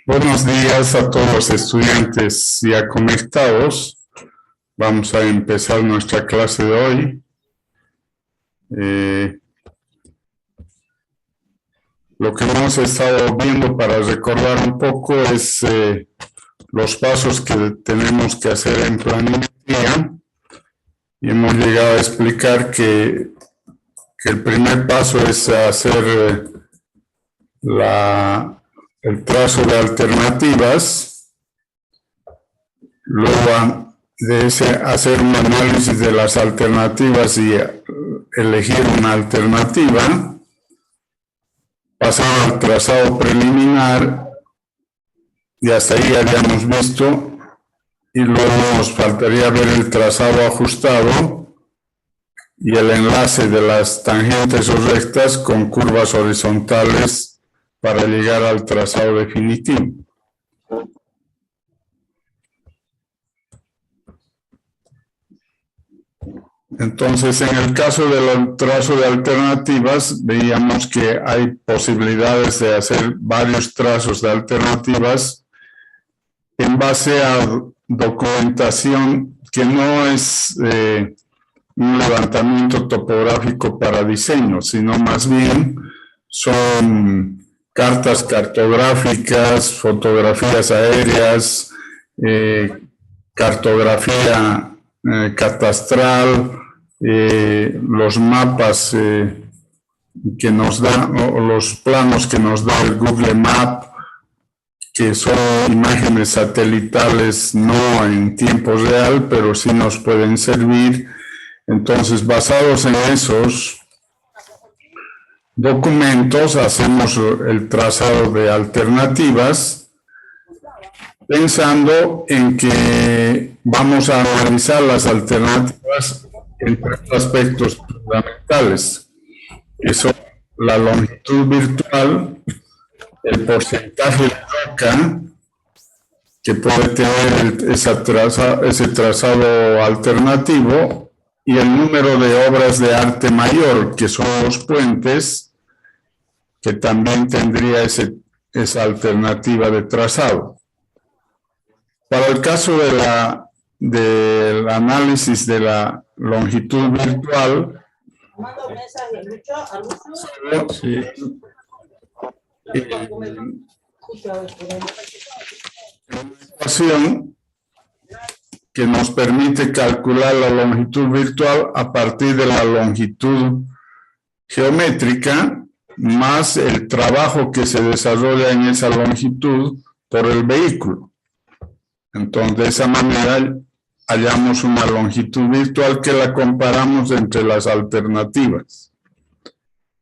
Buenos días a todos los estudiantes ya conectados. Vamos a empezar nuestra clase de hoy. Lo que hemos estado viendo para recordar un poco es los pasos que tenemos que hacer en planimetría. Y hemos llegado a explicar que el primer paso es hacer el trazo de alternativas, luego de hacer un análisis de las alternativas y elegir una alternativa, pasar al trazado preliminar, y hasta ahí habíamos visto, y luego nos faltaría ver el trazado ajustado y el enlace de las tangentes o rectas con curvas horizontales para llegar al trazado definitivo. Entonces, en el caso del trazo de alternativas, veíamos que hay posibilidades de hacer varios trazos de alternativas en base a documentación que no es un levantamiento topográfico para diseño, sino más bien son cartas cartográficas, fotografías aéreas, cartografía catastral, los mapas que nos da, o los planos que nos da el Google Map, que son imágenes satelitales no en tiempo real, pero sí nos pueden servir. Entonces, basados en esos documentos, hacemos el trazado de alternativas, pensando en que vamos a analizar las alternativas en tres aspectos fundamentales, que son la longitud virtual, el porcentaje de roca que puede tener ese trazado alternativo, y el número de obras de arte mayor, que son los puentes, que también tendría esa alternativa de trazado. Para el caso del análisis de la longitud virtual, ecuación que nos permite calcular la longitud virtual a partir de la longitud geométrica más el trabajo que se desarrolla en esa longitud por el vehículo. Entonces, de esa manera hallamos una longitud virtual que la comparamos entre las alternativas.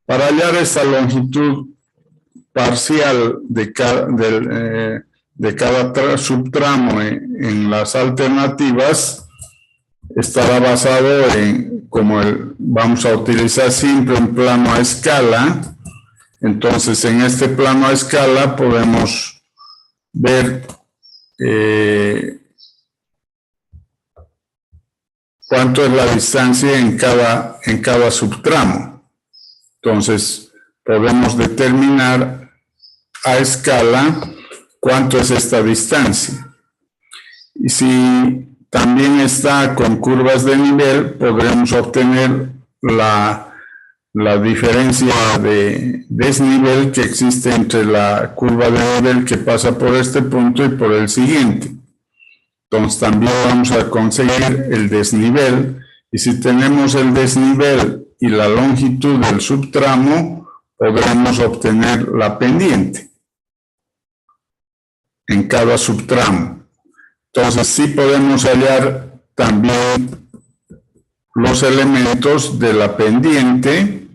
Para hallar esta longitud parcial de cada subtramo en las alternativas, estará basado en, vamos a utilizar siempre un plano a escala. Entonces, en este plano a escala podemos ver cuánto es la distancia en cada subtramo. Entonces, podemos determinar a escala cuánto es esta distancia. Y si también está con curvas de nivel, podremos obtener la diferencia de desnivel que existe entre la curva de nivel que pasa por este punto y por el siguiente. Entonces también vamos a conseguir el desnivel, y si tenemos el desnivel y la longitud del subtramo, podremos obtener la pendiente en cada subtramo. Entonces sí podemos hallar también los elementos de la pendiente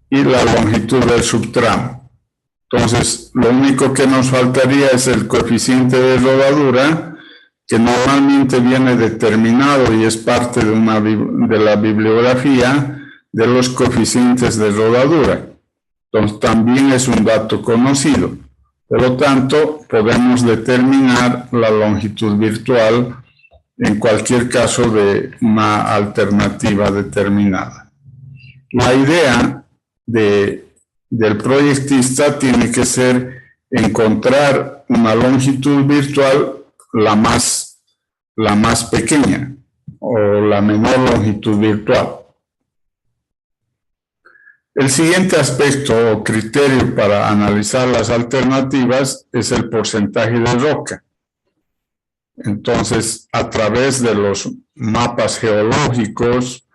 y la longitud del subtramo. Entonces, lo único que nos faltaría es el coeficiente de rodadura, que normalmente viene determinado y es parte de la bibliografía de los coeficientes de rodadura. Entonces, también es un dato conocido. Por lo tanto, podemos determinar la longitud virtual en cualquier caso de una alternativa determinada. La idea del proyectista tiene que ser encontrar una longitud virtual la más pequeña o la menor longitud virtual. El siguiente aspecto o criterio para analizar las alternativas es el porcentaje de roca. Entonces, a través de los mapas geológicos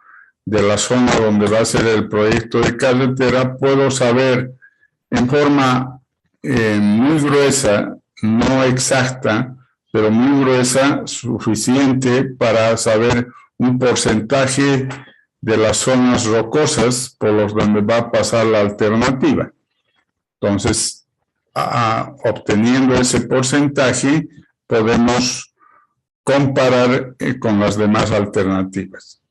de la zona donde va a ser el proyecto de carretera, puedo saber en forma muy gruesa, no exacta, pero muy gruesa, suficiente para saber un porcentaje de las zonas rocosas por los donde va a pasar la alternativa. Entonces, obteniendo ese porcentaje, podemos comparar con las demás alternativas.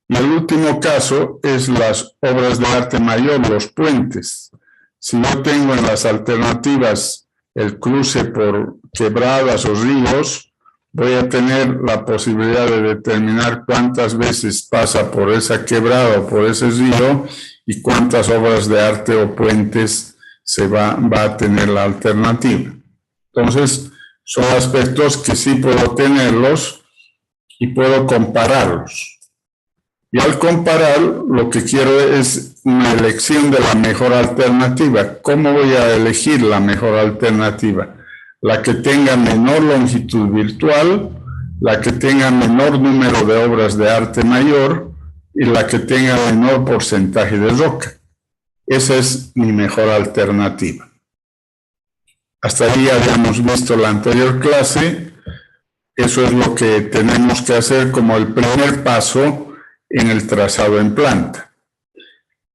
Y el último caso es las obras de arte mayor, los puentes. Si yo tengo en las alternativas el cruce por quebradas o ríos, voy a tener la posibilidad de determinar cuántas veces pasa por esa quebrada o por ese río y cuántas obras de arte o puentes va a tener la alternativa. Entonces, son aspectos que sí puedo tenerlos y puedo compararlos. Y al comparar, lo que quiero es una elección de la mejor alternativa. ¿Cómo voy a elegir la mejor alternativa? La que tenga menor longitud virtual, la que tenga menor número de obras de arte mayor y la que tenga menor porcentaje de roca. Esa es mi mejor alternativa. Hasta ahí habíamos visto la anterior clase. Eso es lo que tenemos que hacer como el primer paso en el trazado en planta.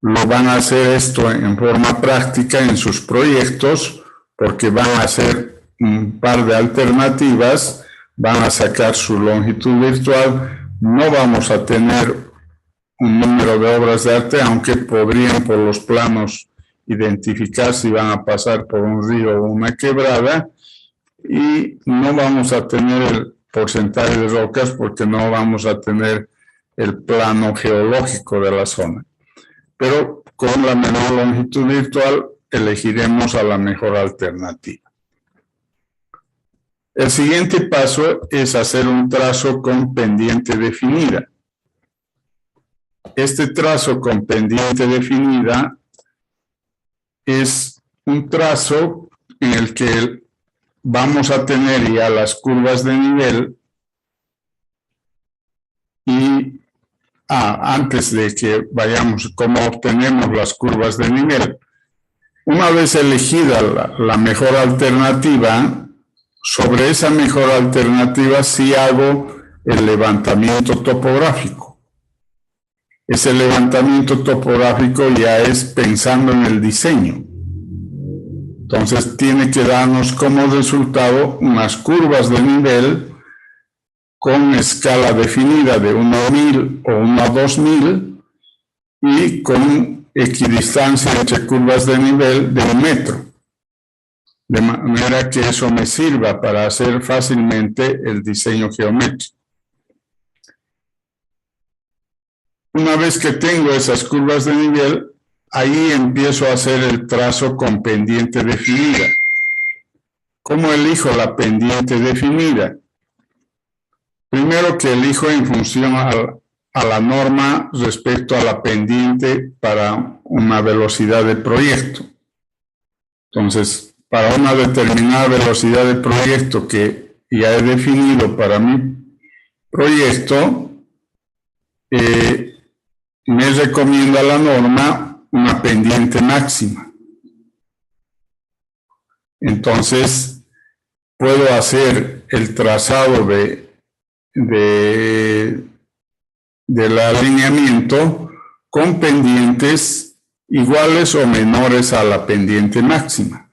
Lo van a hacer esto en forma práctica en sus proyectos porque van a hacer un par de alternativas, van a sacar su longitud virtual, no vamos a tener un número de obras de arte, aunque podrían por los planos identificar si van a pasar por un río o una quebrada, y no vamos a tener el porcentaje de rocas porque no vamos a tener el plano geológico de la zona. Pero con la menor longitud virtual elegiremos a la mejor alternativa. El siguiente paso es hacer un trazo con pendiente definida. Este trazo con pendiente definida es un trazo en el que vamos a tener ya las curvas de nivel y antes de que vayamos cómo obtenemos las curvas de nivel. Una vez elegida la mejor alternativa, sobre esa mejor alternativa sí hago el levantamiento topográfico. Ese levantamiento topográfico ya es pensando en el diseño. Entonces tiene que darnos como resultado unas curvas de nivel con escala definida de 1 a 1000 o 1 a 2000 y con equidistancia entre curvas de nivel de 1 metro. De manera que eso me sirva para hacer fácilmente el diseño geométrico. Una vez que tengo esas curvas de nivel, ahí empiezo a hacer el trazo con pendiente definida. ¿Cómo elijo la pendiente definida? Primero que elijo en función a la norma respecto a la pendiente para una velocidad de proyecto. Entonces, para una determinada velocidad de proyecto que ya he definido para mi proyecto, me recomienda la norma una pendiente máxima. Entonces, puedo hacer el trazado del alineamiento con pendientes iguales o menores a la pendiente máxima.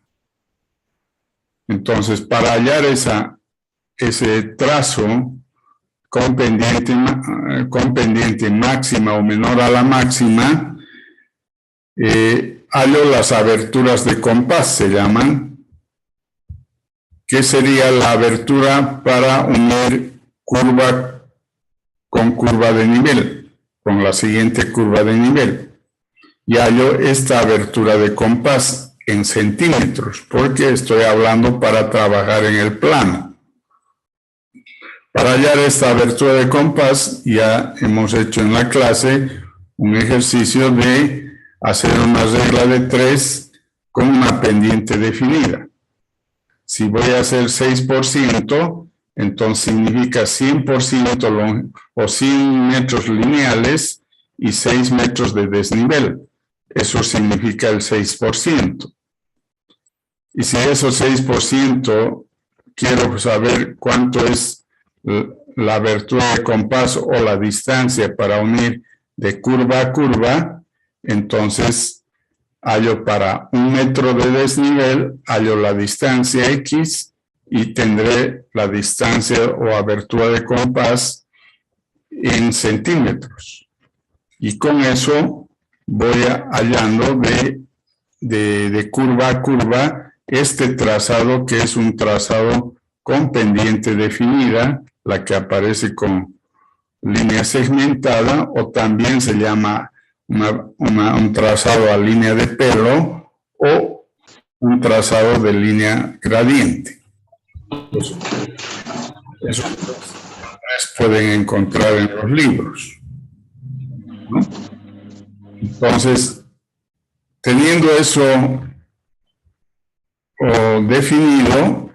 Entonces, para hallar ese trazo con pendiente máxima o menor a la máxima, hallo las aberturas de compás, se llaman, que sería la abertura para unir curva con curva de nivel, con la siguiente curva de nivel. Y hallo esta abertura de compás. en centímetros, porque estoy hablando para trabajar en el plano. Para hallar esta abertura de compás, ya hemos hecho en la clase un ejercicio de hacer una regla de 3 con una pendiente definida. Si voy a hacer 6%, entonces significa 100% o 100 metros lineales y 6 metros de desnivel. Eso significa el 6%. Y si esos 6% quiero saber cuánto es la abertura de compás o la distancia para unir de curva a curva, entonces hallo para 1 metro de desnivel, hallo la distancia X y tendré la distancia o abertura de compás en centímetros. Y con eso voy hallando de curva a curva este trazado, que es un trazado con pendiente definida, la que aparece con línea segmentada, o también se llama un trazado a línea de pelo o un trazado de línea gradiente. Eso pueden encontrar en los libros, ¿no? Entonces, teniendo eso definido,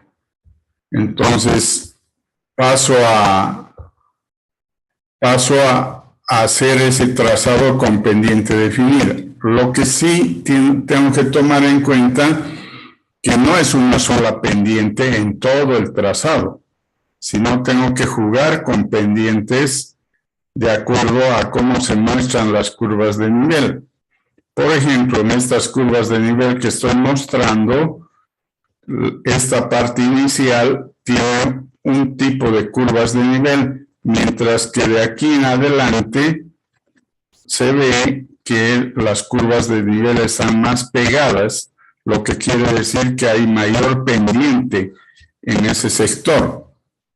entonces paso a hacer ese trazado con pendiente definida. Lo que sí tengo que tomar en cuenta que no es una sola pendiente en todo el trazado, sino tengo que jugar con pendientes de acuerdo a cómo se muestran las curvas de nivel. Por ejemplo, en estas curvas de nivel que estoy mostrando, esta parte inicial tiene un tipo de curvas de nivel, mientras que de aquí en adelante se ve que las curvas de nivel están más pegadas, lo que quiere decir que hay mayor pendiente en ese sector.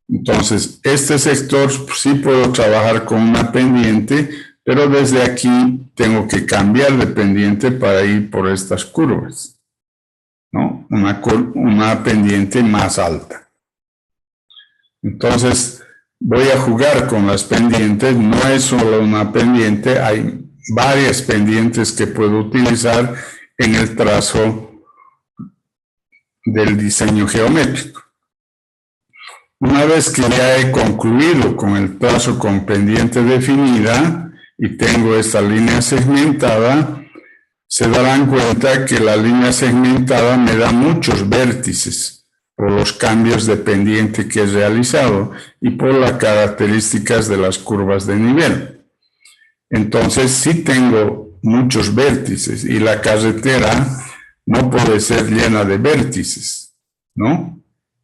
Entonces, este sector sí puedo trabajar con una pendiente, pero desde aquí tengo que cambiar de pendiente para ir por estas curvas, ¿no? Una pendiente más alta. Entonces, voy a jugar con las pendientes. No es solo una pendiente, hay varias pendientes que puedo utilizar en el trazo del diseño geométrico. Una vez que ya he concluido con el trazo con pendiente definida y tengo esta línea segmentada, se darán cuenta que la línea segmentada me da muchos vértices por los cambios de pendiente que he realizado y por las características de las curvas de nivel. Entonces, sí tengo muchos vértices y la carretera no puede ser llena de vértices, ¿no?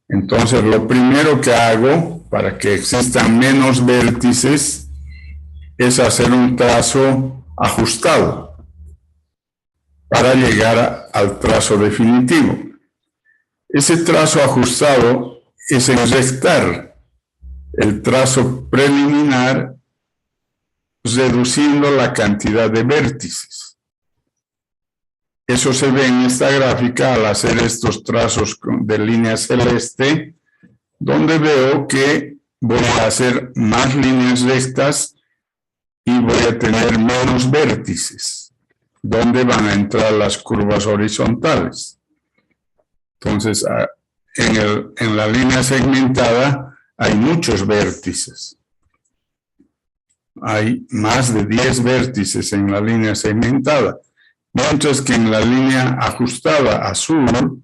Entonces, lo primero que hago para que existan menos vértices es hacer un trazo ajustado para llegar al trazo definitivo. Ese trazo ajustado es enrectar el trazo preliminar reduciendo la cantidad de vértices. Eso se ve en esta gráfica al hacer estos trazos de línea celeste, donde veo que voy a hacer más líneas rectas y voy a tener menos vértices, donde van a entrar las curvas horizontales. Entonces, en la línea segmentada hay muchos vértices. Hay más de 10 vértices en la línea segmentada, mientras que en la línea ajustada azul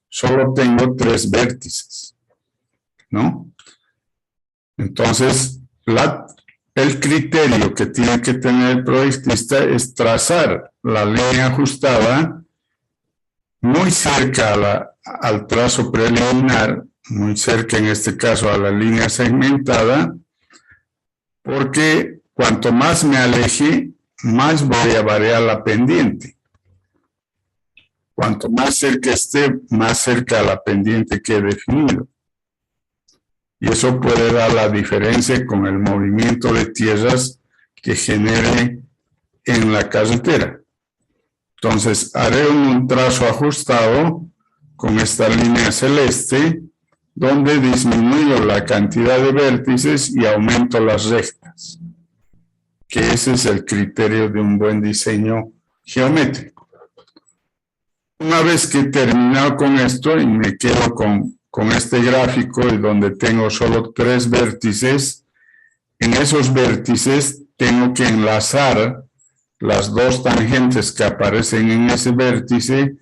solo tengo 3 vértices, ¿no? Entonces, el criterio que tiene que tener el proyectista es trazar la línea ajustada muy cerca al trazo preliminar, muy cerca en este caso a la línea segmentada, porque cuanto más me aleje, más voy a variar la pendiente. Cuanto más cerca esté, más cerca a la pendiente que he definido. Y eso puede dar la diferencia con el movimiento de tierras que genere en la carretera. Entonces, haré un trazo ajustado con esta línea celeste, donde disminuyo la cantidad de vértices y aumento las rectas, que ese es el criterio de un buen diseño geométrico. Una vez que he terminado con esto y me quedo con este gráfico y donde tengo solo 3 vértices, en esos vértices tengo que enlazar las 2 tangentes que aparecen en ese vértice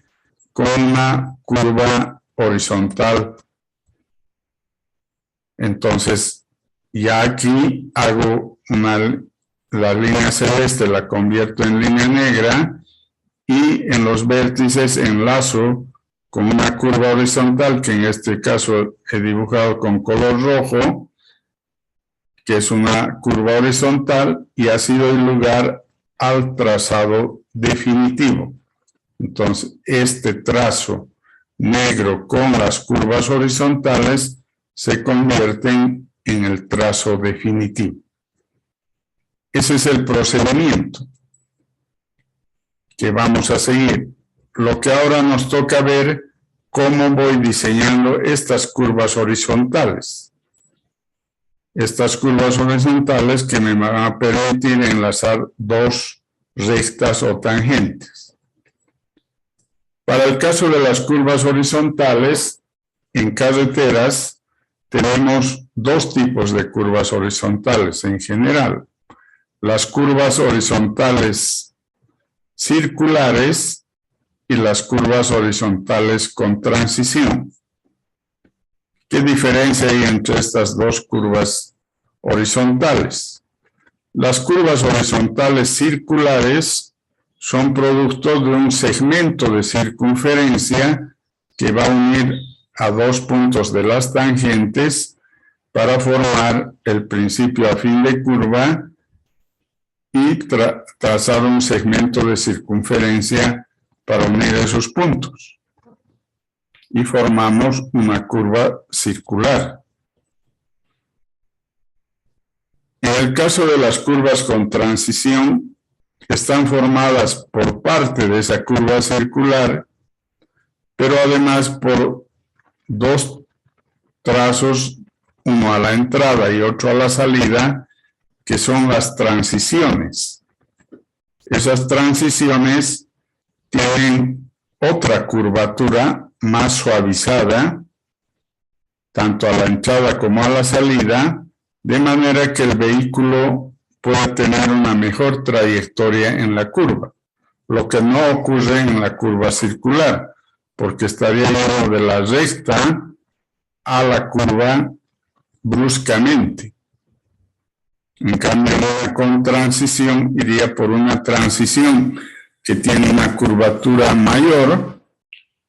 con una curva horizontal. Entonces, ya aquí hago la línea celeste, la convierto en línea negra y en los vértices enlazo con una curva horizontal, que en este caso he dibujado con color rojo, que es una curva horizontal y ha sido el lugar al trazado definitivo. Entonces, este trazo negro con las curvas horizontales se convierten en el trazo definitivo. Ese es el procedimiento que vamos a seguir. Lo que ahora nos toca ver, cómo voy diseñando estas curvas horizontales. Estas curvas horizontales que me van a permitir enlazar 2 rectas o tangentes. Para el caso de las curvas horizontales, en carreteras tenemos 2 tipos de curvas horizontales en general. Las curvas horizontales circulares y las curvas horizontales con transición. ¿Qué diferencia hay entre estas 2 curvas horizontales? Las curvas horizontales circulares son producto de un segmento de circunferencia que va a unir a 2 puntos de las tangentes para formar el principio a fin de curva y trazar un segmento de circunferencia para unir esos puntos. Y formamos una curva circular. En el caso de las curvas con transición, están formadas por parte de esa curva circular, pero además por 2 trazos, uno a la entrada y otro a la salida, que son las transiciones. Esas transiciones tienen otra curvatura más suavizada, tanto a la entrada como a la salida, de manera que el vehículo pueda tener una mejor trayectoria en la curva, lo que no ocurre en la curva circular, porque estaría yendo de la recta a la curva bruscamente. En cambio, con transición iría por una transición que tiene una curvatura mayor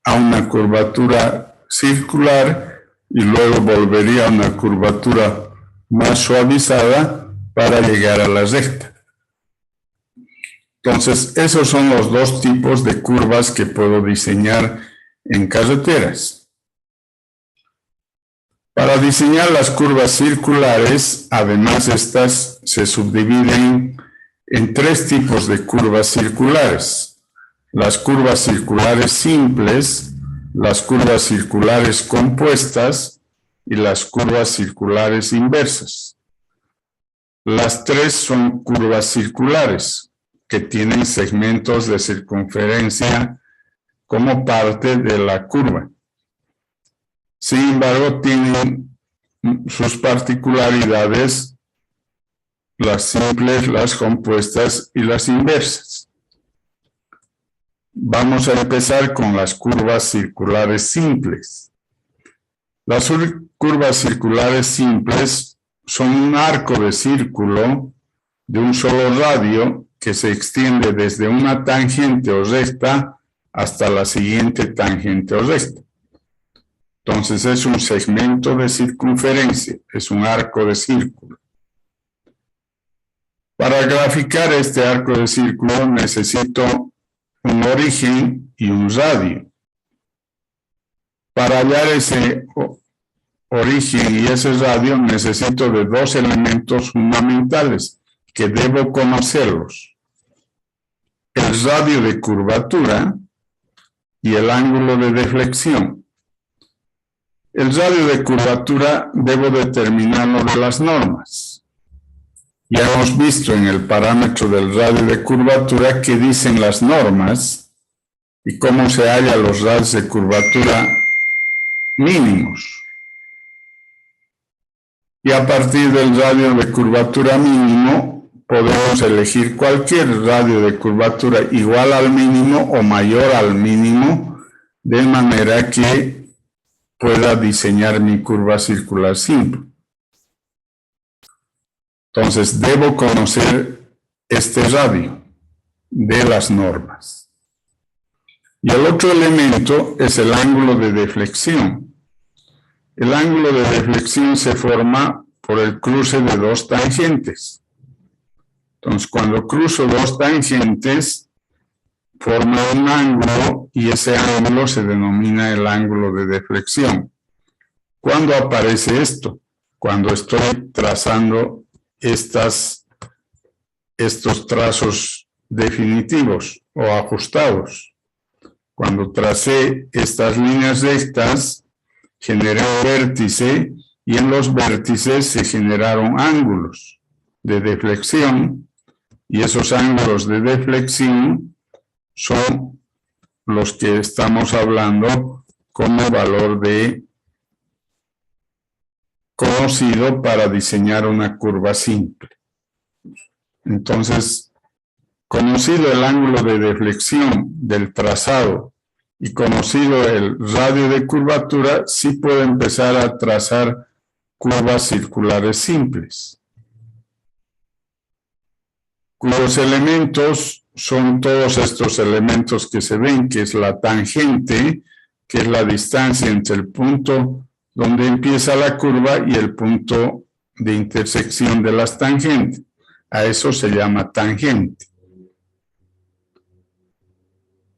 a una curvatura circular y luego volvería a una curvatura más suavizada para llegar a la recta. Entonces, esos son los 2 tipos de curvas que puedo diseñar en carreteras. Para diseñar las curvas circulares, además estas se subdividen en 3 tipos de curvas circulares. Las curvas circulares simples, las curvas circulares compuestas y las curvas circulares inversas. Las 3 son curvas circulares que tienen segmentos de circunferencia como parte de la curva. Sin embargo, tienen sus particularidades, las simples, las compuestas y las inversas. Vamos a empezar con las curvas circulares simples. Las curvas circulares simples son un arco de círculo de un solo radio que se extiende desde una tangente o recta hasta la siguiente tangente o recta. Entonces es un segmento de circunferencia, es un arco de círculo. Para graficar este arco de círculo necesito un origen y un radio. Para hallar ese origen y ese radio necesito de 2 elementos fundamentales que debo conocerlos. el radio de curvatura y el ángulo de deflexión. El radio de curvatura debo determinarlo de las normas. Ya hemos visto en el parámetro del radio de curvatura qué dicen las normas y cómo se hallan los radios de curvatura mínimos. Y a partir del radio de curvatura mínimo podemos elegir cualquier radio de curvatura igual al mínimo o mayor al mínimo, de manera que pueda diseñar mi curva circular simple. Entonces, debo conocer este radio de las normas. Y el otro elemento es el ángulo de deflexión. El ángulo de deflexión se forma por el cruce de dos tangentes. Entonces, cuando cruzo dos tangentes, forma un ángulo y ese ángulo se denomina el ángulo de deflexión. ¿Cuándo aparece esto? Cuando estoy trazando estos trazos definitivos o ajustados. Cuando tracé estas líneas rectas, generé un vértice y en los vértices se generaron ángulos de deflexión y esos ángulos de deflexión son los que estamos hablando como valor de conocido para diseñar una curva simple. Entonces, conocido el ángulo de deflexión del trazado y conocido el radio de curvatura, sí puedo empezar a trazar curvas circulares simples, cuyos elementos son todos estos elementos que se ven, que es la tangente, que es la distancia entre el punto donde empieza la curva y el punto de intersección de las tangentes. A eso se llama tangente.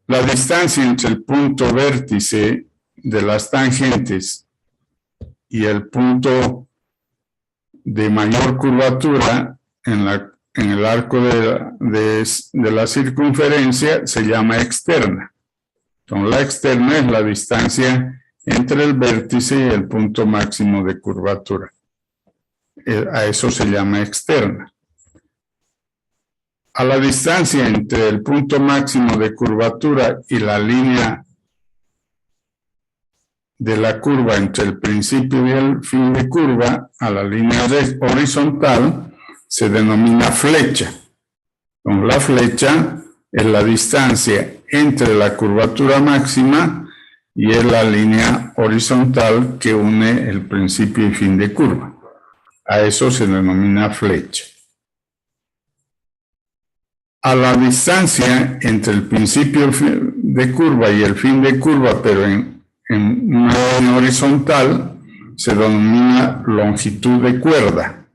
La distancia entre el punto vértice de las tangentes y el punto de mayor curvatura en el arco de la circunferencia se llama externa. Entonces, la externa es la distancia entre el vértice y el punto máximo de curvatura. A eso se llama externa. A la distancia entre el punto máximo de curvatura y la línea de la curva entre el principio y el fin de curva, a la línea horizontal, se denomina flecha. Entonces, la flecha es la distancia entre la curvatura máxima y es la línea horizontal que une el principio y fin de curva. A eso se denomina flecha. A la distancia entre el principio de curva y el fin de curva, pero en una línea horizontal, se denomina longitud de cuerda.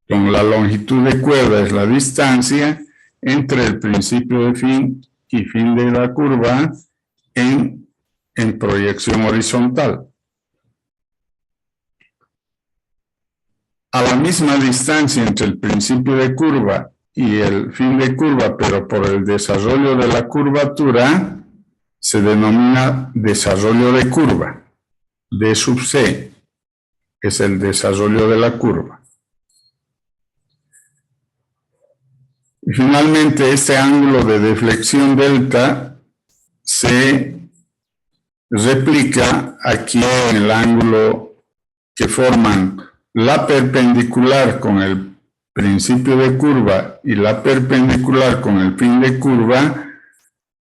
Con la longitud de cuerda es la distancia entre el principio de fin y fin de la curva en proyección horizontal. A la misma distancia entre el principio de curva y el fin de curva, pero por el desarrollo de la curvatura, se denomina desarrollo de curva. D sub C es el desarrollo de la curva. Y finalmente, este ángulo de deflexión delta se replica aquí en el ángulo que forman la perpendicular con el principio de curva y la perpendicular con el fin de curva,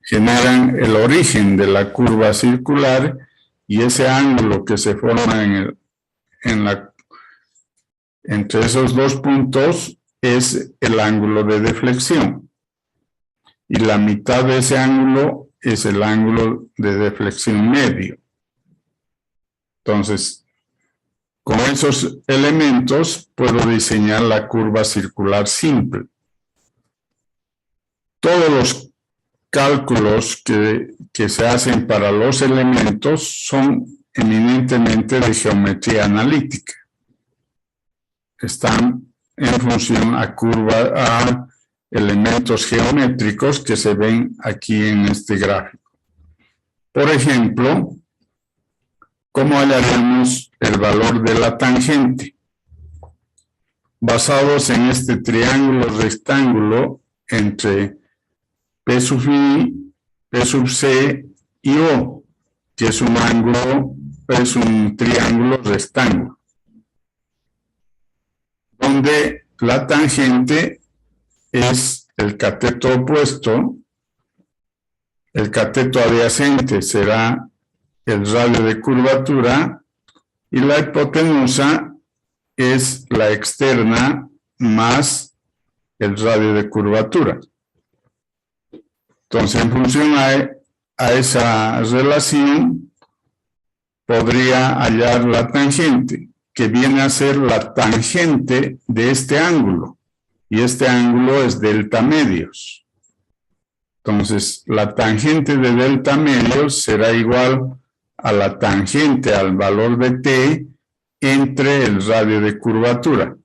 generan el origen de la curva circular y ese ángulo que se forma entre esos dos puntos es el ángulo de deflexión. Y la mitad de ese ángulo es el ángulo de deflexión medio. Entonces, con esos elementos puedo diseñar la curva circular simple. Todos los cálculos que se hacen para los elementos son eminentemente de geometría analítica. Están en función a elementos geométricos que se ven aquí en este gráfico. Por ejemplo, ¿cómo hallaríamos el valor de la tangente? Basados en este triángulo rectángulo entre P sub I, P sub C y O, que es un ángulo, es un triángulo rectángulo, donde la tangente es el cateto opuesto, el cateto adyacente será el radio de curvatura y la hipotenusa es la externa más el radio de curvatura. Entonces, en función a esa relación, podría hallar la tangente, que viene a ser la tangente de este ángulo, y este ángulo es delta medios. Entonces, la tangente de delta medios será igual a la tangente al valor de t entre el radio de curvatura.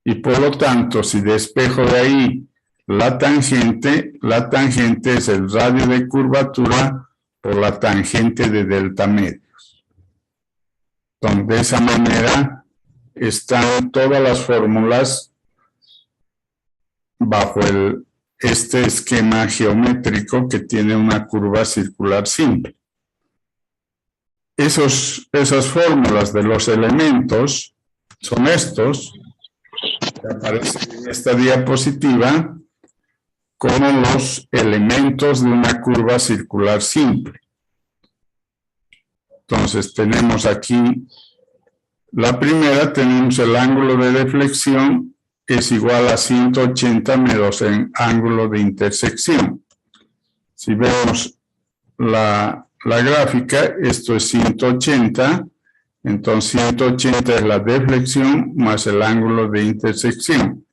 Y por lo tanto, si despejo de ahí la tangente es el radio de curvatura por la tangente de delta medios. Entonces, de esa manera están todas las fórmulas bajo este esquema geométrico que tiene una curva circular simple. Esas fórmulas de los elementos son estos, que aparecen en esta diapositiva, como los elementos de una curva circular simple. Entonces tenemos aquí la primera, tenemos el ángulo de deflexión es igual a 180 menos el ángulo de intersección. Si vemos la gráfica, esto es 180, entonces 180 es la deflexión más el ángulo de intersección.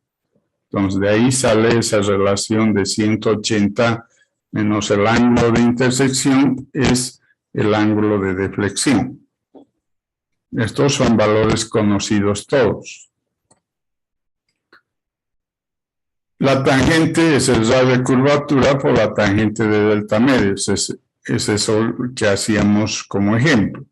Entonces, de ahí sale esa relación de 180 menos el ángulo de intersección es el ángulo de deflexión. Estos son valores conocidos todos. La tangente es el radio de curvatura por la tangente de delta medios. Es eso que hacíamos como ejemplo.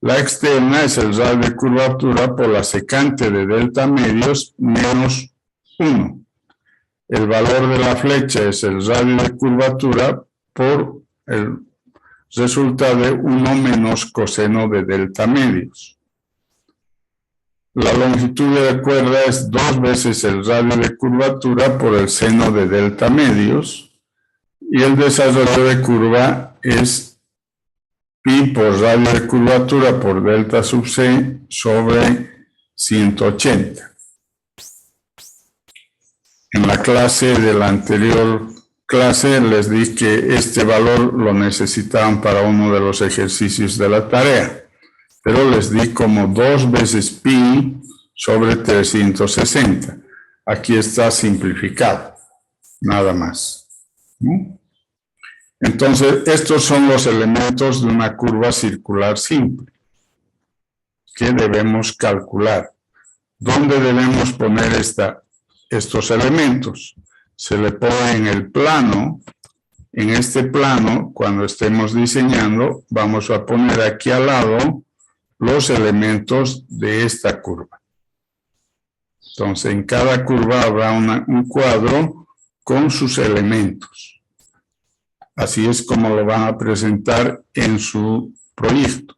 La externa es el radio de curvatura por la secante de delta medios menos 1. El valor de la flecha es el radio de curvatura por el resultado de 1 menos coseno de delta medios. La longitud de la cuerda es 2 veces el radio de curvatura por el seno de delta medios y el desarrollo de curva es pi por radio de curvatura por delta sub c sobre 180. En la clase de la anterior clase les di que este valor lo necesitaban para uno de los ejercicios de la tarea, pero les di como 2 veces pi sobre 360. Aquí está simplificado, nada más. Entonces, estos son los elementos de una curva circular simple que debemos calcular. ¿Dónde debemos poner estos elementos? Se le pone en el plano. En este plano, cuando estemos diseñando, vamos a poner aquí al lado los elementos de esta curva. Entonces, en cada curva habrá un cuadro con sus elementos. Así es como lo van a presentar en su proyecto.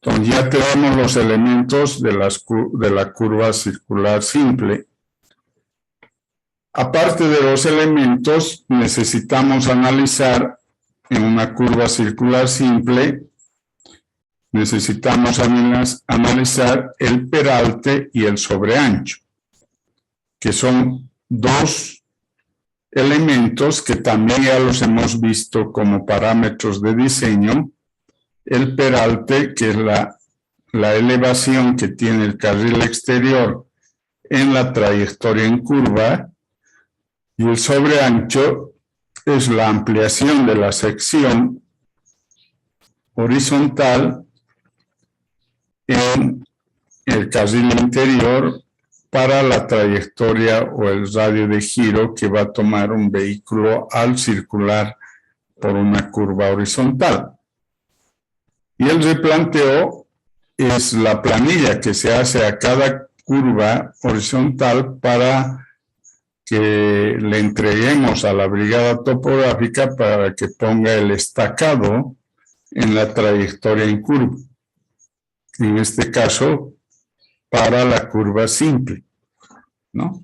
Entonces, ya tenemos los elementos de la curva circular simple. Aparte de los elementos, necesitamos analizar en una curva circular simple, necesitamos analizar el peralte y el sobreancho, que son 2 elementos que también ya los hemos visto como parámetros de diseño. El peralte, que es la elevación que tiene el carril exterior en la trayectoria en curva, y el sobreancho es la ampliación de la sección horizontal en el carril interior para la trayectoria o el radio de giro que va a tomar un vehículo al circular por una curva horizontal. Y el replanteo es la planilla que se hace a cada curva horizontal para que le entreguemos a la brigada topográfica para que ponga el estacado en la trayectoria en curva. En este caso, para la curva simple, ¿no?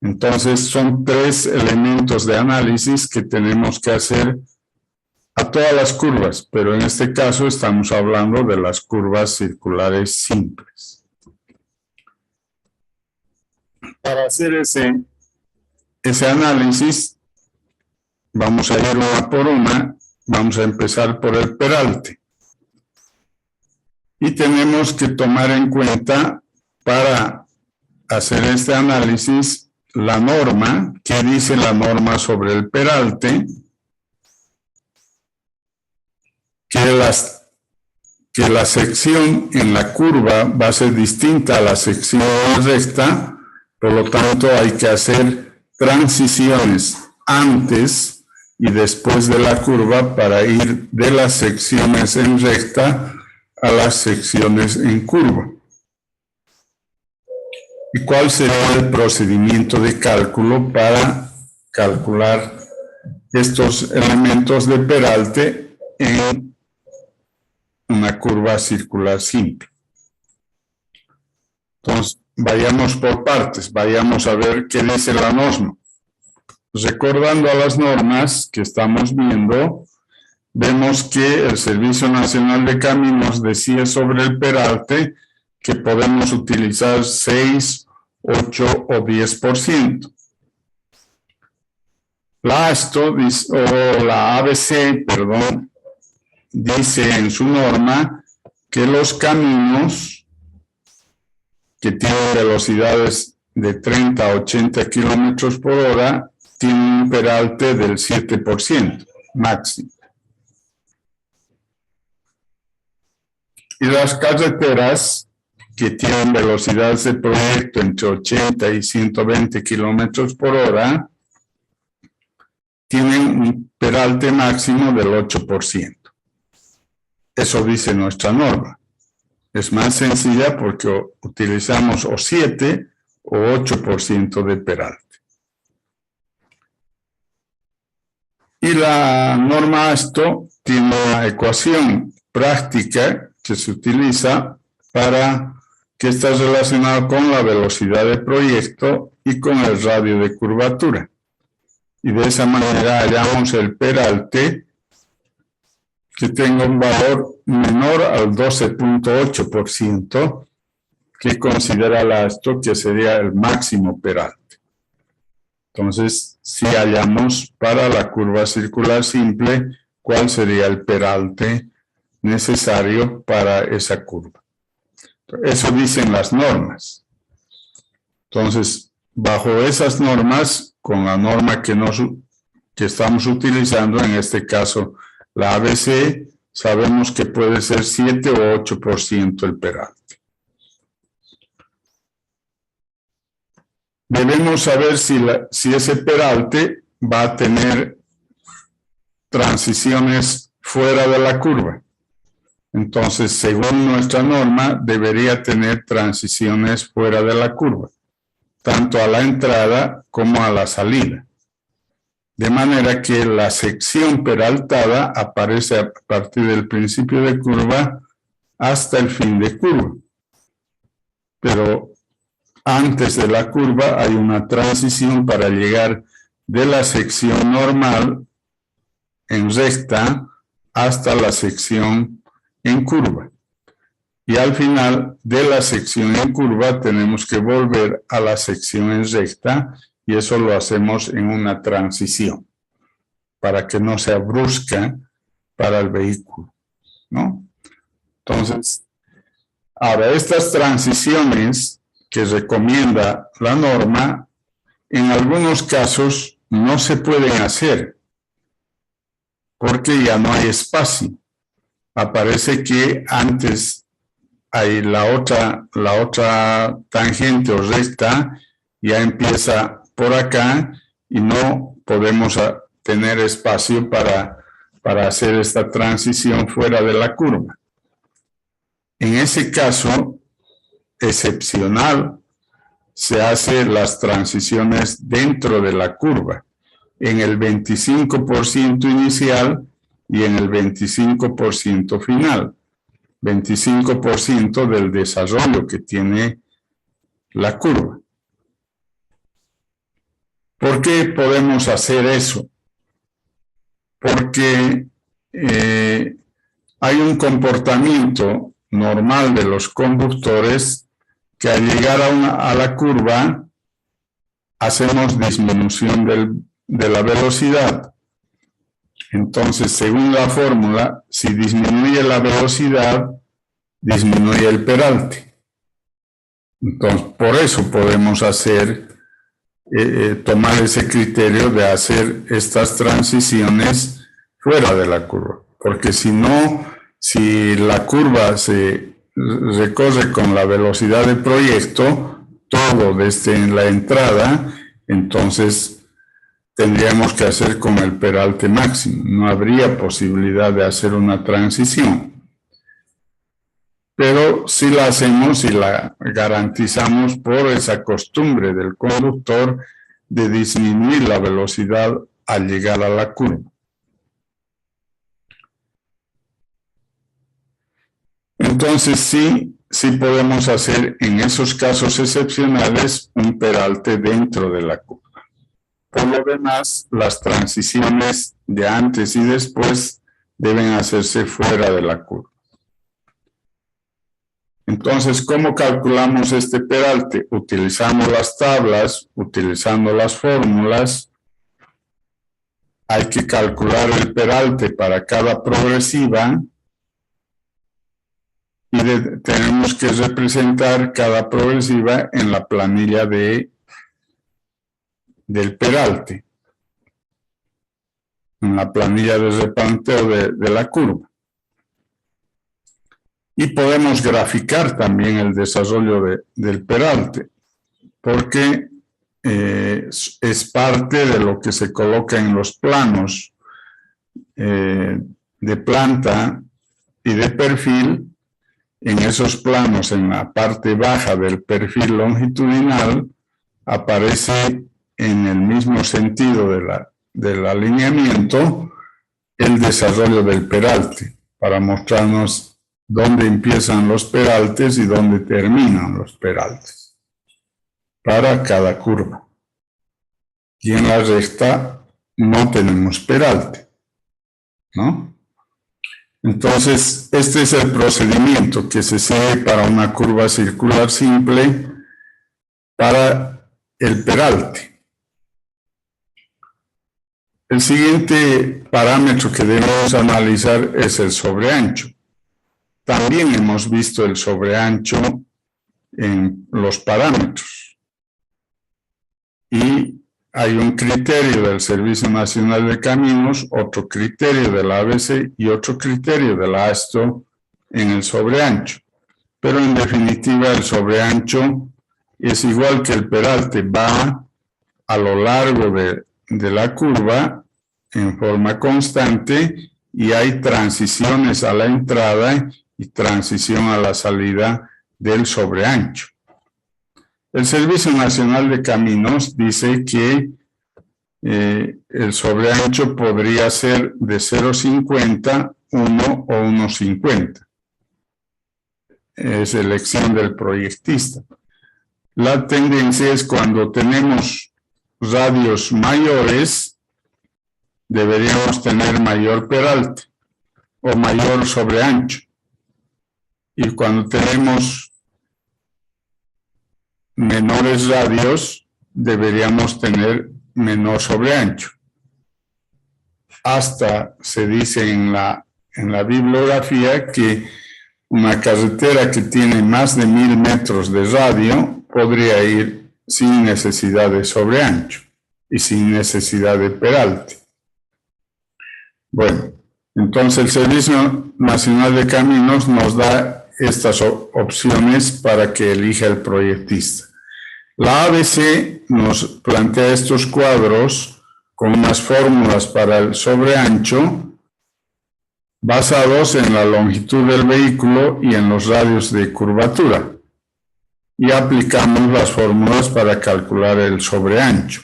Entonces, son 3 elementos de análisis que tenemos que hacer a todas las curvas, pero en este caso estamos hablando de las curvas circulares simples. Para hacer ese análisis, vamos a ir una por una. Vamos a empezar por el peralte. Y tenemos que tomar en cuenta, para hacer este análisis, la norma. ¿Qué dice la norma sobre el peralte? Que la sección en la curva va a ser distinta a la sección recta, por lo tanto hay que hacer transiciones antes y después de la curva para ir de las secciones en recta a las secciones en curva. ¿Y cuál sería el procedimiento de cálculo para calcular estos elementos de peralte en una curva circular simple? Entonces, vayamos por partes, vayamos a ver qué dice la norma. Recordando a las normas que estamos viendo, vemos que el Servicio Nacional de Caminos decía sobre el peralte que podemos utilizar 6, 8 o 10%. La ASTO, o la ABC, perdón, dice en su norma que los caminos que tienen velocidades de 30 a 80 kilómetros por hora tienen un peralte del 7% máximo. Y las carreteras que tienen velocidades de proyecto entre 80 y 120 kilómetros por hora tienen un peralte máximo del 8%. Eso dice nuestra norma. Es más sencilla porque utilizamos o 7 o 8% de peralte. Y la norma ASTO tiene una ecuación práctica que se utiliza para que está relacionada con la velocidad de proyecto y con el radio de curvatura. Y de esa manera hallamos el peralte que tenga un valor menor al 12.8%, que considera la ASTO que sería el máximo peralte. Entonces, si hallamos para la curva circular simple, ¿cuál sería el peralte necesario para esa curva? Eso dicen las normas. Entonces, bajo esas normas, con la norma que estamos utilizando, en este caso la ABC, sabemos que puede ser 7 o 8% el peralte. Debemos saber si ese peralte va a tener transiciones fuera de la curva. Entonces, según nuestra norma, debería tener transiciones fuera de la curva, tanto a la entrada como a la salida. De manera que la sección peraltada aparece a partir del principio de curva hasta el fin de curva. Pero antes de la curva hay una transición para llegar de la sección normal en recta hasta la sección en curva. Y al final de la sección en curva tenemos que volver a la sección en recta, y eso lo hacemos en una transición para que no sea brusca para el vehículo, ¿no? Entonces, ahora estas transiciones que recomienda la norma, en algunos casos no se pueden hacer porque ya no hay espacio. Aparece que antes ahí la otra tangente o recta ya empieza por acá y no podemos tener espacio para hacer esta transición fuera de la curva. En ese caso excepcional, se hacen las transiciones dentro de la curva, en el 25% inicial y en el 25% final. 25% del desarrollo que tiene la curva. ¿Por qué podemos hacer eso? Porque hay un comportamiento normal de los conductores que al llegar a la curva hacemos disminución de la velocidad. Entonces, según la fórmula, si disminuye la velocidad, disminuye el peralte. Entonces, por eso podemos tomar ese criterio de hacer estas transiciones fuera de la curva. Porque si no, si la curva se recorre con la velocidad de proyecto, todo desde la entrada, entonces tendríamos que hacer con el peralte máximo. No habría posibilidad de hacer una transición. Pero sí la hacemos y la garantizamos por esa costumbre del conductor de disminuir la velocidad al llegar a la curva. Entonces sí podemos hacer en esos casos excepcionales un peralte dentro de la curva. Por lo demás, las transiciones de antes y después deben hacerse fuera de la curva. Entonces, ¿cómo calculamos este peralte? Utilizamos las tablas, utilizando las fórmulas. Hay que calcular el peralte para cada progresiva y tenemos que representar cada progresiva en la planilla del peralte, en la planilla de replanteo de la curva. Y podemos graficar también el desarrollo del peralte, porque es parte de lo que se coloca en los planos de planta y de perfil. En esos planos, en la parte baja del perfil longitudinal, aparece en el mismo sentido del alineamiento el desarrollo del peralte, para mostrarnos dónde empiezan los peraltes y dónde terminan los peraltes, para cada curva. Y en la recta no tenemos peralte, ¿no? Entonces, este es el procedimiento que se sigue para una curva circular simple para el peralte. El siguiente parámetro que debemos analizar es el sobreancho. También hemos visto el sobreancho en los parámetros. Y hay un criterio del Servicio Nacional de Caminos, otro criterio de la ABC y otro criterio de la ASTO en el sobreancho. Pero en definitiva el sobreancho es igual que el peralte, va a lo largo de la curva en forma constante y hay transiciones a la entrada y transición a la salida del sobreancho. El Servicio Nacional de Caminos dice que el sobreancho podría ser de 0,50, 1 o 1,50. Es elección del proyectista. La tendencia es cuando tenemos radios mayores, deberíamos tener mayor peralte o mayor sobreancho. Y cuando tenemos menores radios, deberíamos tener menor sobreancho. Hasta se dice en la bibliografía que una carretera que tiene más de 1000 metros de radio podría ir sin necesidad de sobreancho y sin necesidad de peralte. Bueno, entonces el Servicio Nacional de Caminos nos da estas opciones para que elija el proyectista. La ABC nos plantea estos cuadros con unas fórmulas para el sobreancho basados en la longitud del vehículo y en los radios de curvatura. Y aplicamos las fórmulas para calcular el sobreancho.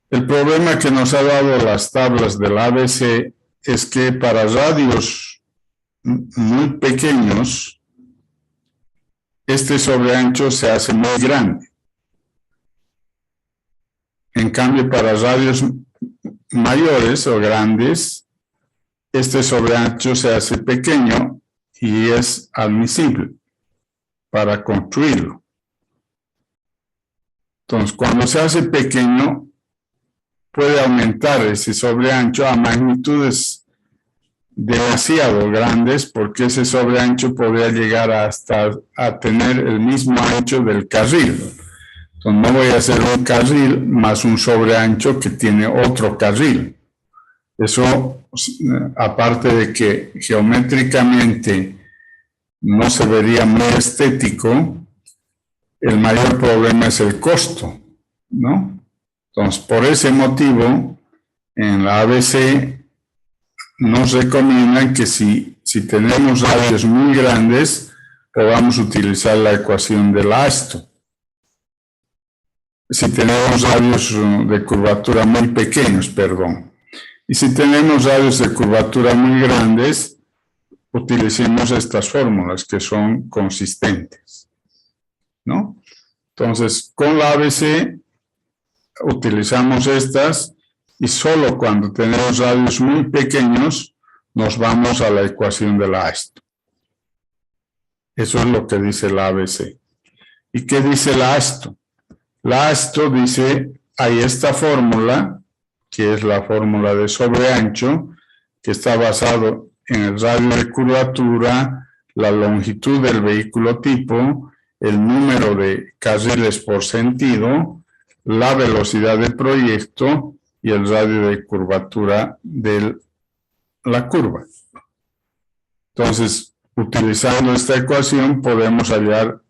El problema que nos ha dado las tablas del ABC es que para radios muy pequeños, este sobreancho se hace muy grande. En cambio, para radios mayores o grandes, este sobreancho se hace pequeño y es admisible para construirlo. Entonces, cuando se hace pequeño, puede aumentar ese sobreancho a magnitudes demasiado grandes, porque ese sobreancho podría llegar hasta a tener el mismo ancho del carril. Entonces, no voy a hacer un carril más un sobreancho que tiene otro carril. Eso, aparte de que geométricamente no se vería muy estético, el mayor problema es el costo, ¿no? Entonces, por ese motivo, en la ABC nos recomiendan que si tenemos radios muy grandes, podamos utilizar la ecuación del ASTO. Si tenemos radios de curvatura muy pequeños, perdón. Y si tenemos radios de curvatura muy grandes, utilicemos estas fórmulas que son consistentes, ¿no? Entonces, con la ABC utilizamos estas y solo cuando tenemos radios muy pequeños nos vamos a la ecuación de la ASTO. Eso es lo que dice la ABC. ¿Y qué dice la ASTO? La ASTO dice, hay esta fórmula, que es la fórmula de sobreancho, que está basado en el radio de curvatura, la longitud del vehículo tipo, el número de carriles por sentido, la velocidad de proyecto y el radio de curvatura de la curva. Entonces, utilizando esta ecuación podemos hallar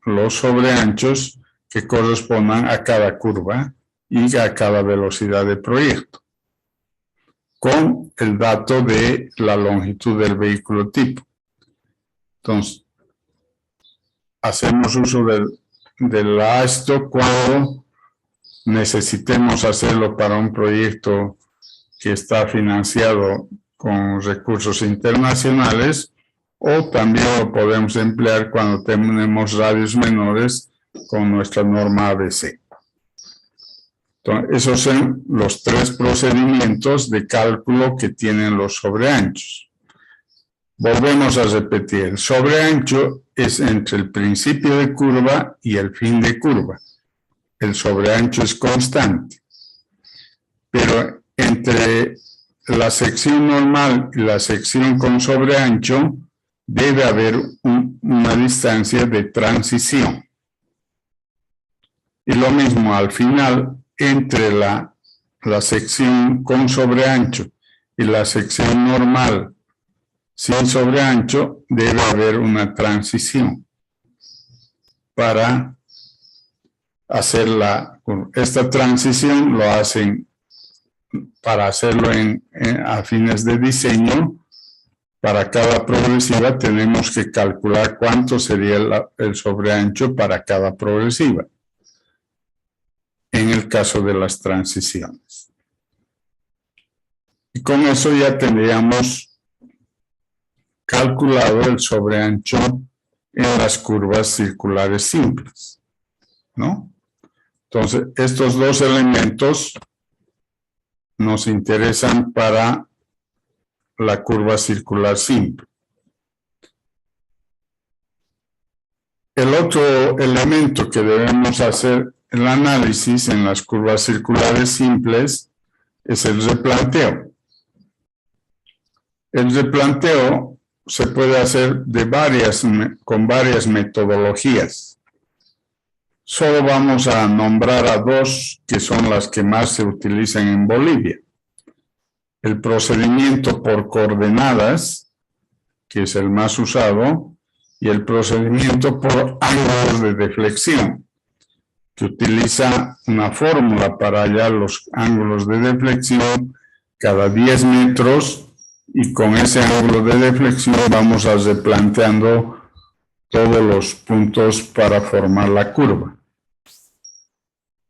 los sobreanchos que correspondan a cada curva y a cada velocidad de proyecto, con el dato de la longitud del vehículo tipo. Entonces, hacemos uso del ASTO cuando necesitemos hacerlo para un proyecto que está financiado con recursos internacionales, o también lo podemos emplear cuando tenemos radios menores con nuestra norma ABC. Entonces, esos son los tres procedimientos de cálculo que tienen los sobreanchos. Volvemos a repetir, el sobreancho es entre el principio de curva y el fin de curva. El sobreancho es constante. Pero entre la sección normal y la sección con sobreancho debe haber una distancia de transición. Y lo mismo al final, entre la sección con sobreancho y la sección normal sin sobreancho, debe haber una transición para hacer esta transición. Lo hacen para hacerlo a fines de diseño. Para cada progresiva tenemos que calcular cuánto sería el sobreancho para cada progresiva, en el caso de las transiciones. Y con eso ya tendríamos calculado el sobreancho en las curvas circulares simples, ¿no? Entonces, estos dos elementos nos interesan para la curva circular simple. El otro elemento que debemos hacer el análisis en las curvas circulares simples es el replanteo. El replanteo se puede hacer con varias metodologías. Solo vamos a nombrar a dos que son las que más se utilizan en Bolivia. El procedimiento por coordenadas, que es el más usado, y el procedimiento por ángulos de deflexión, que utiliza una fórmula para hallar los ángulos de deflexión cada 10 metros, y con ese ángulo de deflexión vamos a replanteando todos los puntos para formar la curva.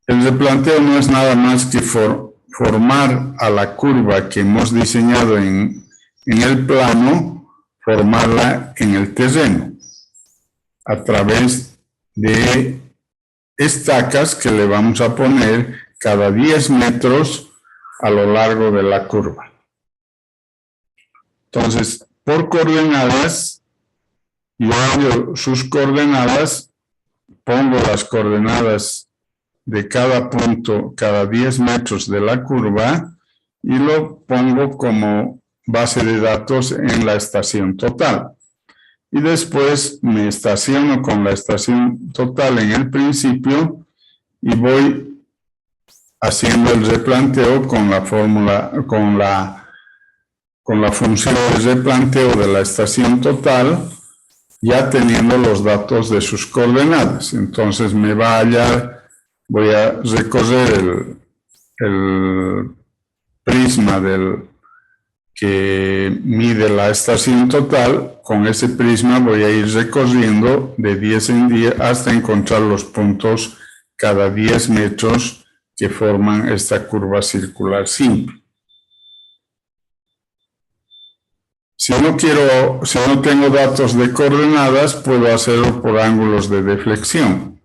El replanteo no es nada más que formar a la curva que hemos diseñado en el plano, formarla en el terreno, a través de estacas que le vamos a poner cada 10 metros a lo largo de la curva. Entonces, por coordenadas, yo hallo sus coordenadas, pongo las coordenadas de cada punto, cada 10 metros de la curva, y lo pongo como base de datos en la estación total. Y después me estaciono con la estación total en el principio y voy haciendo el replanteo con la fórmula, con la función de replanteo de la estación total, ya teniendo los datos de sus coordenadas. Entonces me va a hallar, voy a recorrer el prisma que mide la estación total. Con ese prisma voy a ir recorriendo de 10 en 10 hasta encontrar los puntos cada 10 metros que forman esta curva circular simple. Si no tengo datos de coordenadas, puedo hacerlo por ángulos de deflexión.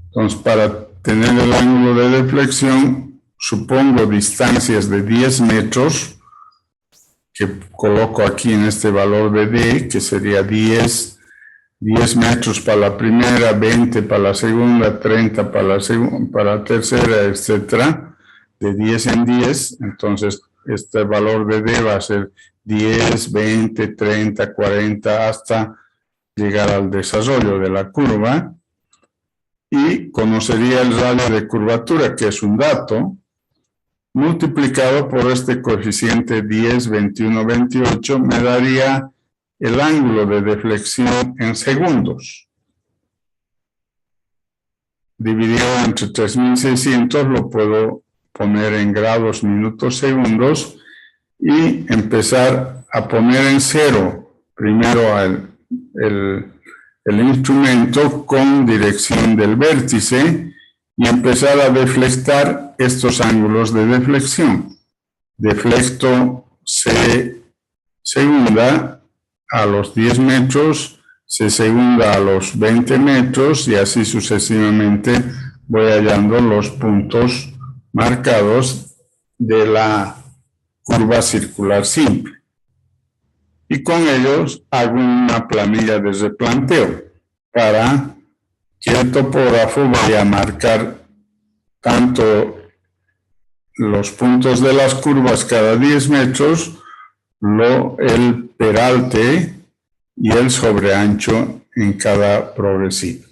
Entonces, para tener el ángulo de deflexión, supongo distancias de 10 metros, que coloco aquí en este valor de D, que sería 10 metros para la primera, 20 para la segunda, 30 para la tercera, etcétera, de 10 en 10. Entonces, este valor de D va a ser 10, 20, 30, 40, hasta llegar al desarrollo de la curva. Y conocería el radio de curvatura, que es un dato, multiplicado por este coeficiente 10, 21, 28, me daría el ángulo de deflexión en segundos. Dividido entre 3600 lo puedo poner en grados, minutos, segundos, y empezar a poner en cero primero el instrumento con dirección del vértice y empezar a deflectar estos ángulos de deflexión. Deflecto C segunda a los 10 metros, C segunda a los 20 metros, y así sucesivamente voy hallando los puntos marcados de la curva circular simple. Y con ellos hago una planilla de replanteo para que el topógrafo vaya a marcar tanto los puntos de las curvas cada 10 metros, el peralte y el sobreancho en cada progresivo.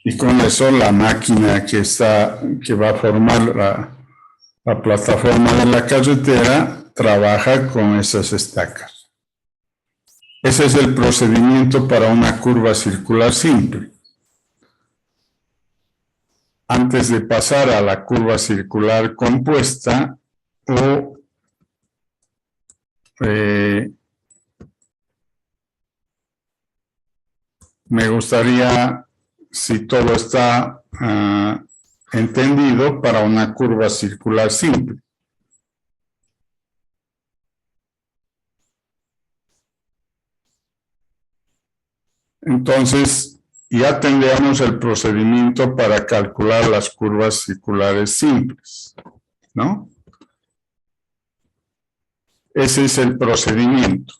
Y con eso la máquina que va a formar la plataforma de la carretera trabaja con esas estacas. Ese es el procedimiento para una curva circular simple. Antes de pasar a la curva circular compuesta, me gustaría, si todo está entendido, para una curva circular simple. Entonces, ya tendríamos el procedimiento para calcular las curvas circulares simples, ¿no? Ese es el procedimiento.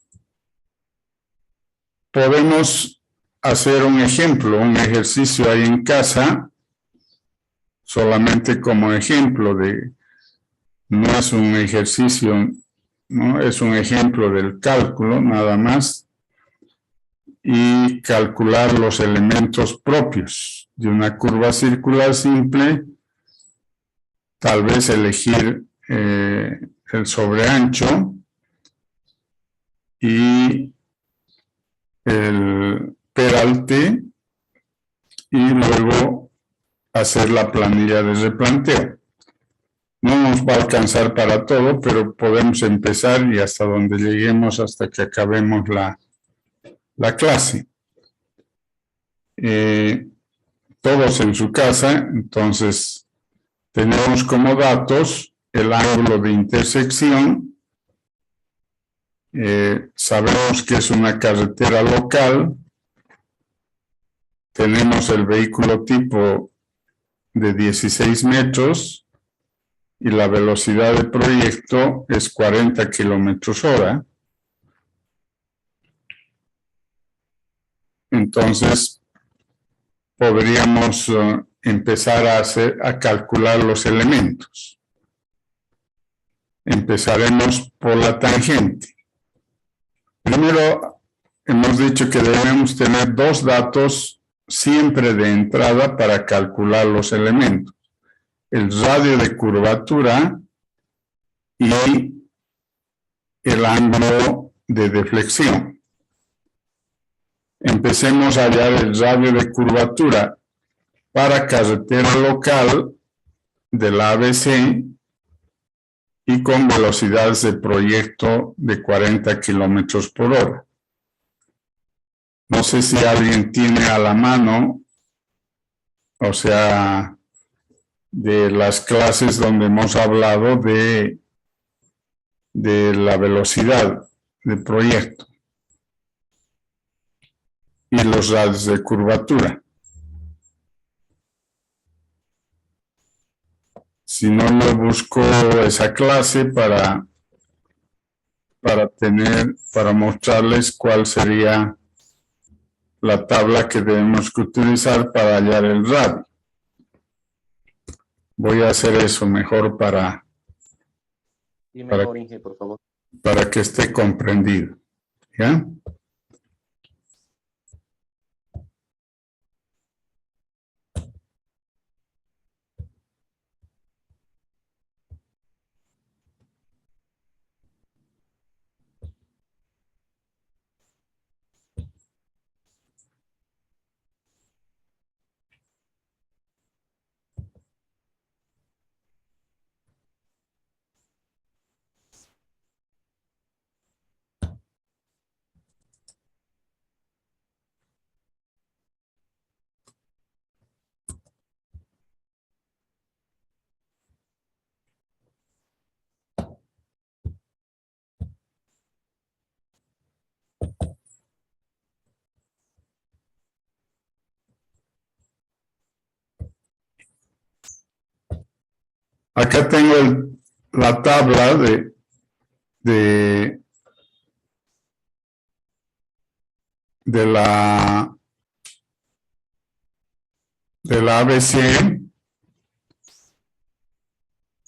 Podemos hacer un ejemplo, un ejercicio ahí en casa, solamente como ejemplo no es un ejercicio, ¿no? Es un ejemplo del cálculo, nada más. Y calcular los elementos propios de una curva circular simple, tal vez elegir el sobreancho y el peralte y luego hacer la planilla de replanteo. No nos va a alcanzar para todo, pero podemos empezar y hasta donde lleguemos hasta que acabemos la clase. Todos en su casa, entonces tenemos como datos el ángulo de intersección. Sabemos que es una carretera local. Tenemos el vehículo tipo de 16 metros y la velocidad de proyecto es 40 kilómetros hora. Entonces, podríamos empezar a calcular los elementos. Empezaremos por la tangente. Primero, hemos dicho que debemos tener dos datos siempre de entrada para calcular los elementos. El radio de curvatura y el ángulo de deflexión. Empecemos a hallar el radio de curvatura para carretera local del ABC y con velocidades de proyecto de 40 kilómetros por hora. No sé si alguien tiene a la mano, o sea, de las clases donde hemos hablado de la velocidad de proyecto y los radios de curvatura. Si no, yo busco esa clase para mostrarles cuál sería la tabla que debemos utilizar para hallar el radio. Voy a hacer eso mejor para Inge, por favor. Para que esté comprendido. ¿Ya? Acá tengo la tabla de la ABC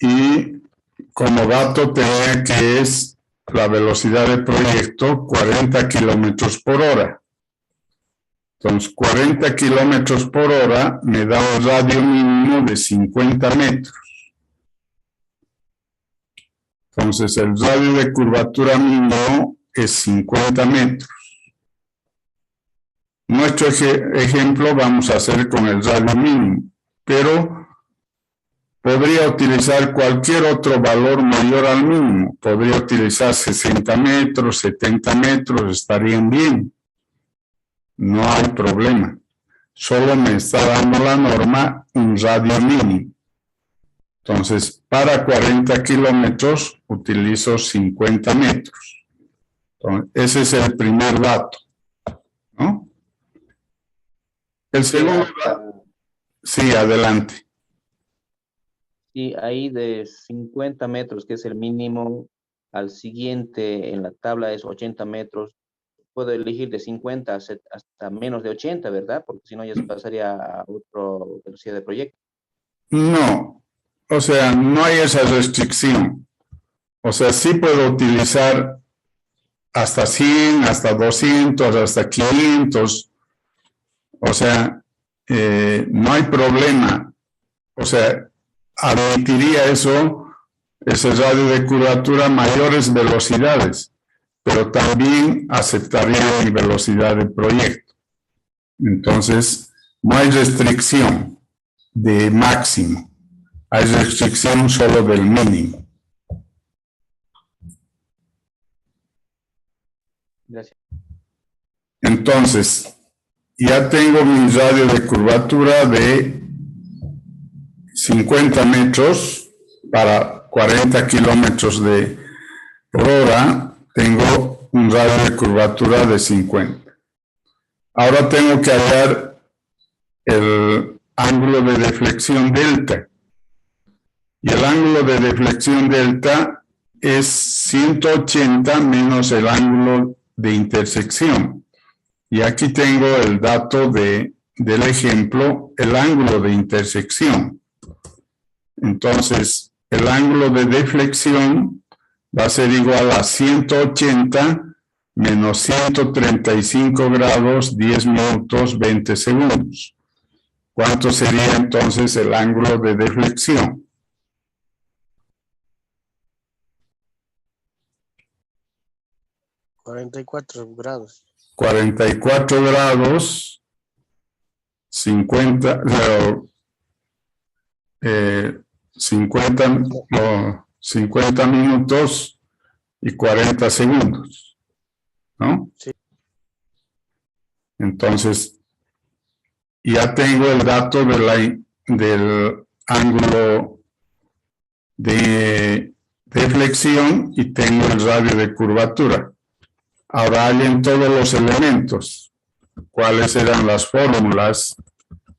y como dato tenía que es la velocidad de proyecto 40 kilómetros por hora. Entonces, 40 kilómetros por hora me da un radio mínimo de 50 metros. Entonces, el radio de curvatura mínimo es 50 metros. Nuestro ejemplo vamos a hacer con el radio mínimo, pero podría utilizar cualquier otro valor mayor al mínimo. Podría utilizar 60 metros, 70 metros, estarían bien. No hay problema. Solo me está dando la norma un radio mínimo. Entonces, para 40 kilómetros utilizo 50 metros. Entonces, ese es el primer dato, ¿no? El segundo dato. Sí, adelante. Sí, ahí de 50 metros, que es el mínimo, al siguiente en la tabla es 80 metros. Puedo elegir de 50 hasta menos de 80, ¿verdad? Porque si no ya se pasaría a otra velocidad de proyecto. No, o sea, no hay esa restricción. O sea, sí puedo utilizar hasta 100, hasta 200, hasta 500. O sea, no hay problema. O sea, admitiría ese radio de curvatura mayores velocidades. pero también aceptaría mi velocidad de proyecto. Entonces, no hay restricción de máximo, hay restricción solo del mínimo. Gracias. Entonces, ya tengo mi radio de curvatura de 50 metros para 40 kilómetros por hora. Tengo un radio de curvatura de 50. Ahora tengo que hallar el ángulo de deflexión delta. Y el ángulo de deflexión delta es 180 menos el ángulo de intersección. Y aquí tengo el dato del ejemplo, el ángulo de intersección. Entonces, el ángulo de deflexión va a ser igual a 180 menos 135 grados, 10 minutos, 20 segundos. ¿Cuánto sería entonces el ángulo de deflexión? 44 grados. 44 grados, 50, 50 minutos y 40 segundos, ¿no? Sí. Entonces, ya tengo el dato del ángulo de deflexión y tengo el radio de curvatura. Ahora hallen todos los elementos. ¿Cuáles eran las fórmulas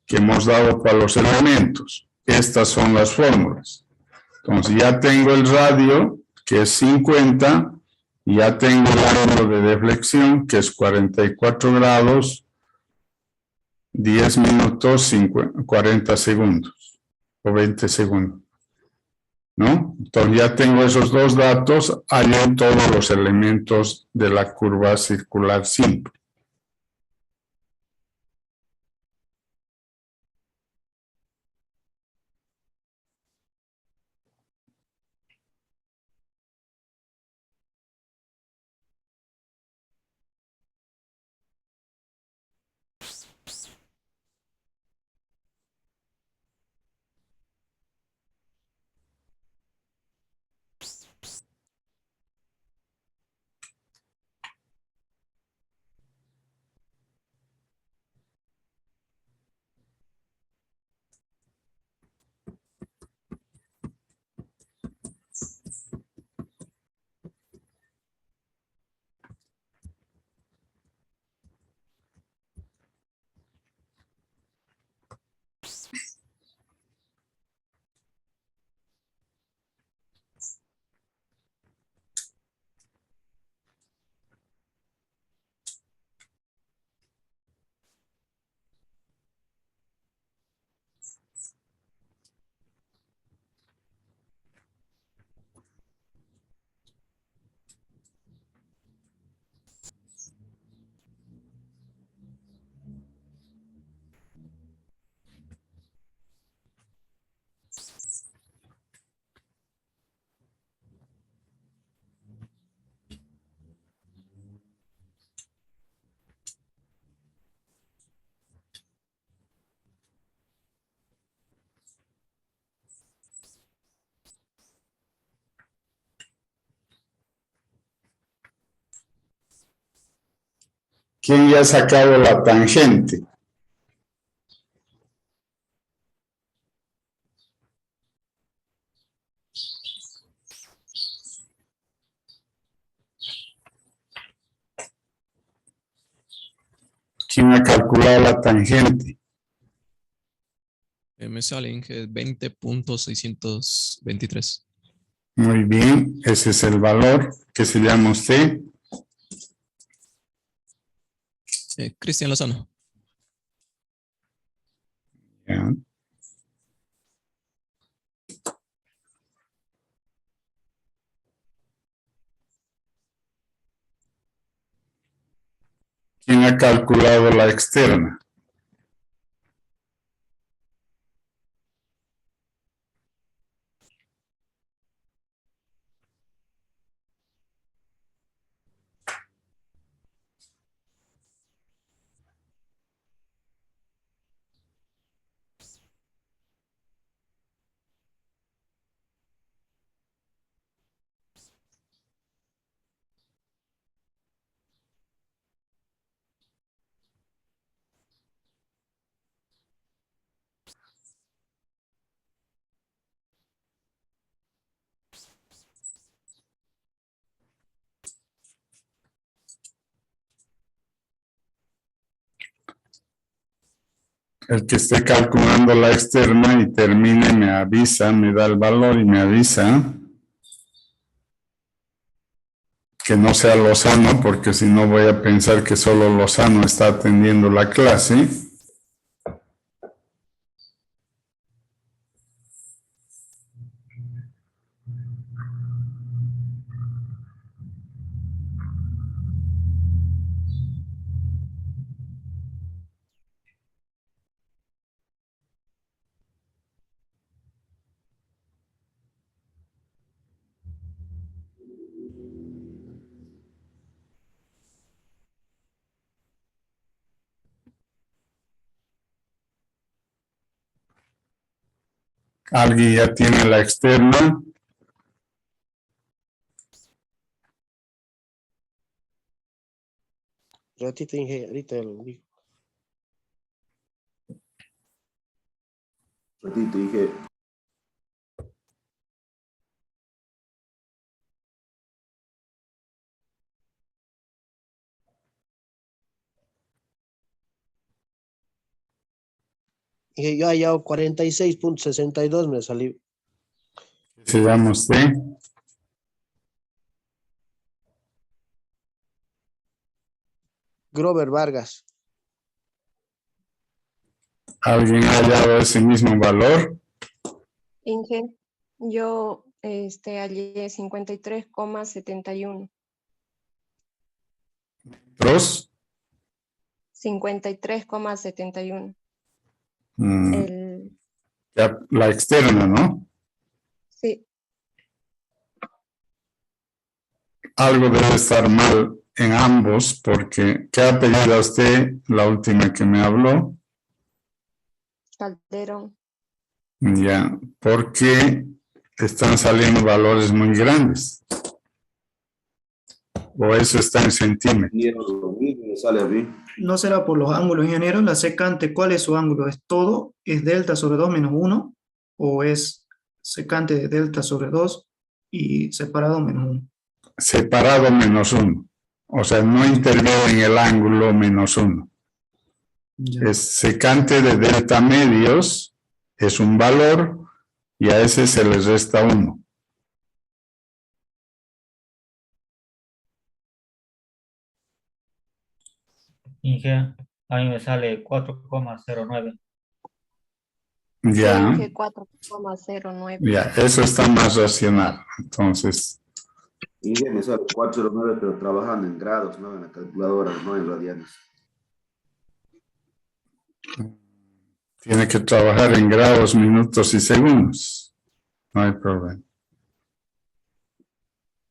que hemos dado para los elementos? Estas son las fórmulas. Entonces ya tengo el radio, que es 50, y ya tengo el ángulo de deflexión, que es 44 grados, 10 minutos, 40 segundos, o 20 segundos, ¿no? Entonces ya tengo esos dos datos, hallen todos los elementos de la curva circular simple. ¿Quién ya ha sacado la tangente? ¿Quién ha calculado la tangente? Me salen que 20.623. Muy bien, ese es el valor que se llama usted. Cristian Lozano. Ya. ¿Quién ha calculado la externa? El que esté calculando la externa y termine me avisa, me da el valor y me avisa. Que no sea Lozano, porque si no voy a pensar que solo Lozano está atendiendo la clase. ¿Alguien ya tiene la externa? Ratito, Inge, ahorita lo digo. Ratito, dije, Inge, yo allá 46.62 me salió. ¿Qué se llama usted? Grover Vargas. ¿Alguien ha hallado ese mismo valor? Inge, yo hallé 53,71. ¿Dos? 53,71. La externa, ¿no? Sí, Algo debe estar mal en ambos, porque ¿qué ha pedido usted la última que me habló? Calderón. Ya, porque están saliendo valores muy grandes. O eso está en centímetros. y lo mismo me sale a mí. ¿No será por los ángulos, ingeniero? La secante, ¿cuál es su ángulo? ¿Es todo? ¿Es delta sobre 2 menos 1? ¿O es secante de delta sobre 2 y separado menos 1? Separado menos 1. O sea, no interviene en el ángulo menos 1. Ya. Es secante de delta medios, es un valor, y a ese se le resta 1. Inge, a mí me sale 4,09. Ya, Inge 4,09. ya, eso está más racional. Entonces, Inge me sale 409, pero trabajando en grados, no en la calculadora, no en radianes. tiene que trabajar en grados, minutos y segundos. No hay problema.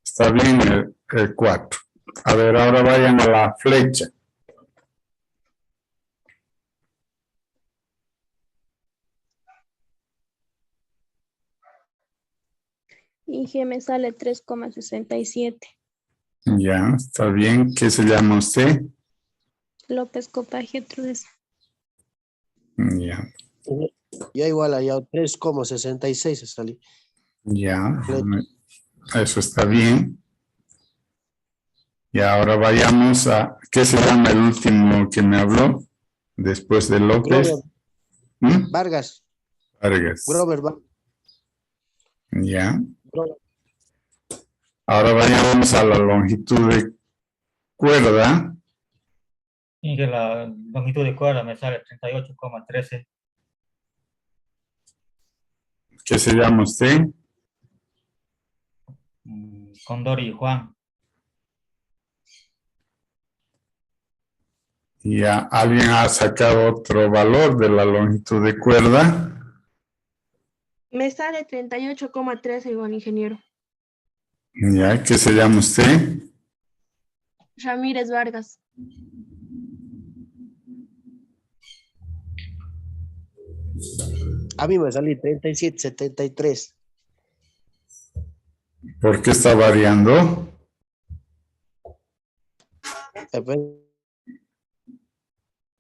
Está bien el 4. A ver, ahora vayan a la flecha. Inge me sale 3,67. Ya, está bien. ¿Qué se llama usted? López Copagio Trudes. Ya, Ya igual allá 3,66 se salió. ya. Eso está bien. Y ahora vayamos a... ¿Qué se llama el último que me habló? Después de López. Grover ¿Mm? Vargas. Vargas. Grover Vargas. Ya. Ahora vayamos a la longitud de cuerda. Inge, la longitud de cuerda me sale 38,13. ¿Qué se llama usted? Condori y Juan. Ya, ¿alguien ha sacado otro valor de la longitud de cuerda? Me sale 38,13 igual, ingeniero. Ya, ¿qué se llama usted? Ramírez Vargas. A mí me salió 37.73. ¿Por qué está variando?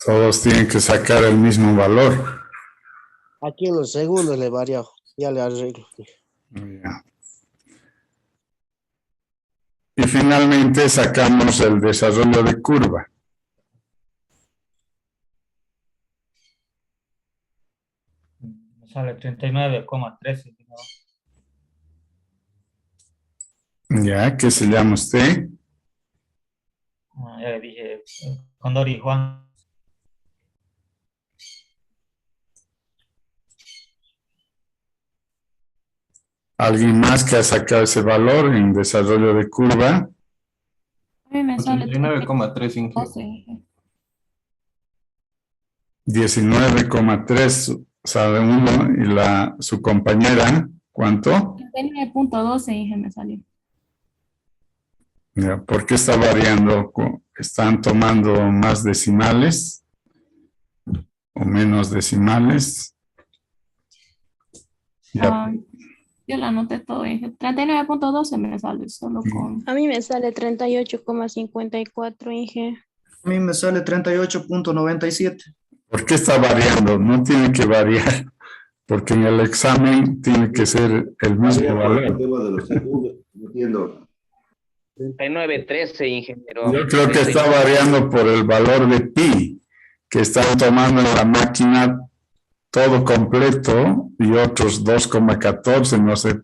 Todos tienen que sacar el mismo valor. Aquí en los segundos le varía. Ya le arreglo. Ya. Y finalmente sacamos el desarrollo de curva. sale 39,13. Ya, ¿qué se llama usted? Ya le dije, Condori Juan. ¿Alguien más que ha sacado ese valor en desarrollo de curva? A mí me sale 39,3, Inge. 12, Inge. 19,3 sabe uno y su compañera, ¿cuánto? 39.12, Inge, me salió. Ya, ¿por qué está variando? ¿Están tomando más decimales o menos decimales? Ya, Ah, yo la anoté todo, Inge. 39.12 me sale solo con... A mí me sale 38,54, Inge. A mí me sale 38.97. ¿por qué está variando? No tiene que variar, porque en el examen tiene que ser el mismo El valor. tema de los segundos, no entiendo. 39.13, ingeniero. Yo creo que está variando por el valor de pi, que están tomando en la máquina todo completo y otros 2,14, no sé.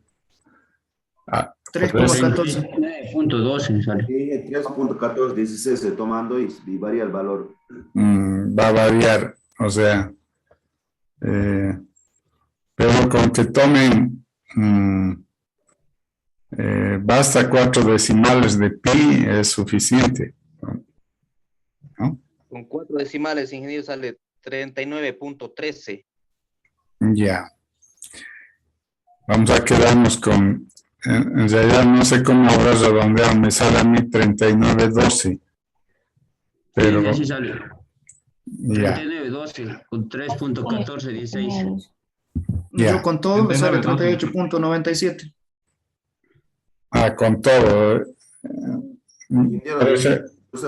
3,14. 9.12 sale. Y 3.14, 16 tomando y varía el valor. Va a variar, o sea, pero con que tomen basta 4 decimales de pi es suficiente, ¿no? Con 4 decimales, ingeniero, sale 39.13. Ya. Vamos a quedarnos con, en realidad no sé cómo habrá redondeado, me sale a mí 39.12. Pero, Sí, así sale. ya, 39.12 con 3.1416. Ya. Yo con todo me sale 39.12. 38.97. con todo.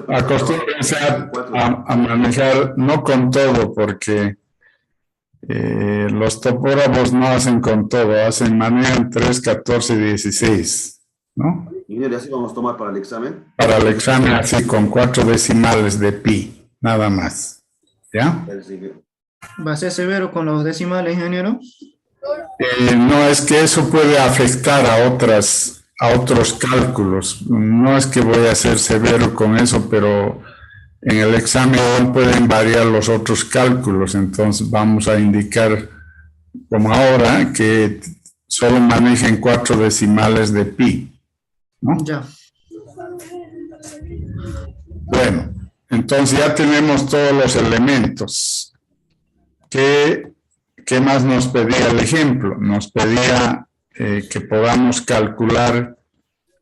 Acostúmbrense a manejar, no con todo, porque los topógrafos no hacen con todo, manejan 3, 14, 16, ¿no? Ingeniero, así vamos a tomar para el examen. Para el examen así con 4 decimales de pi, nada más, ¿ya? ¿Va a ser severo con los decimales, ingeniero? No, es que eso puede afectar a otros cálculos. No es que voy a ser severo con eso, pero en el examen pueden variar los otros cálculos. Entonces vamos a indicar, como ahora, que solo manejen 4 decimales de pi, ¿no? Ya. Bueno, entonces ya tenemos todos los elementos. ¿Qué más nos pedía el ejemplo? Nos pedía que podamos calcular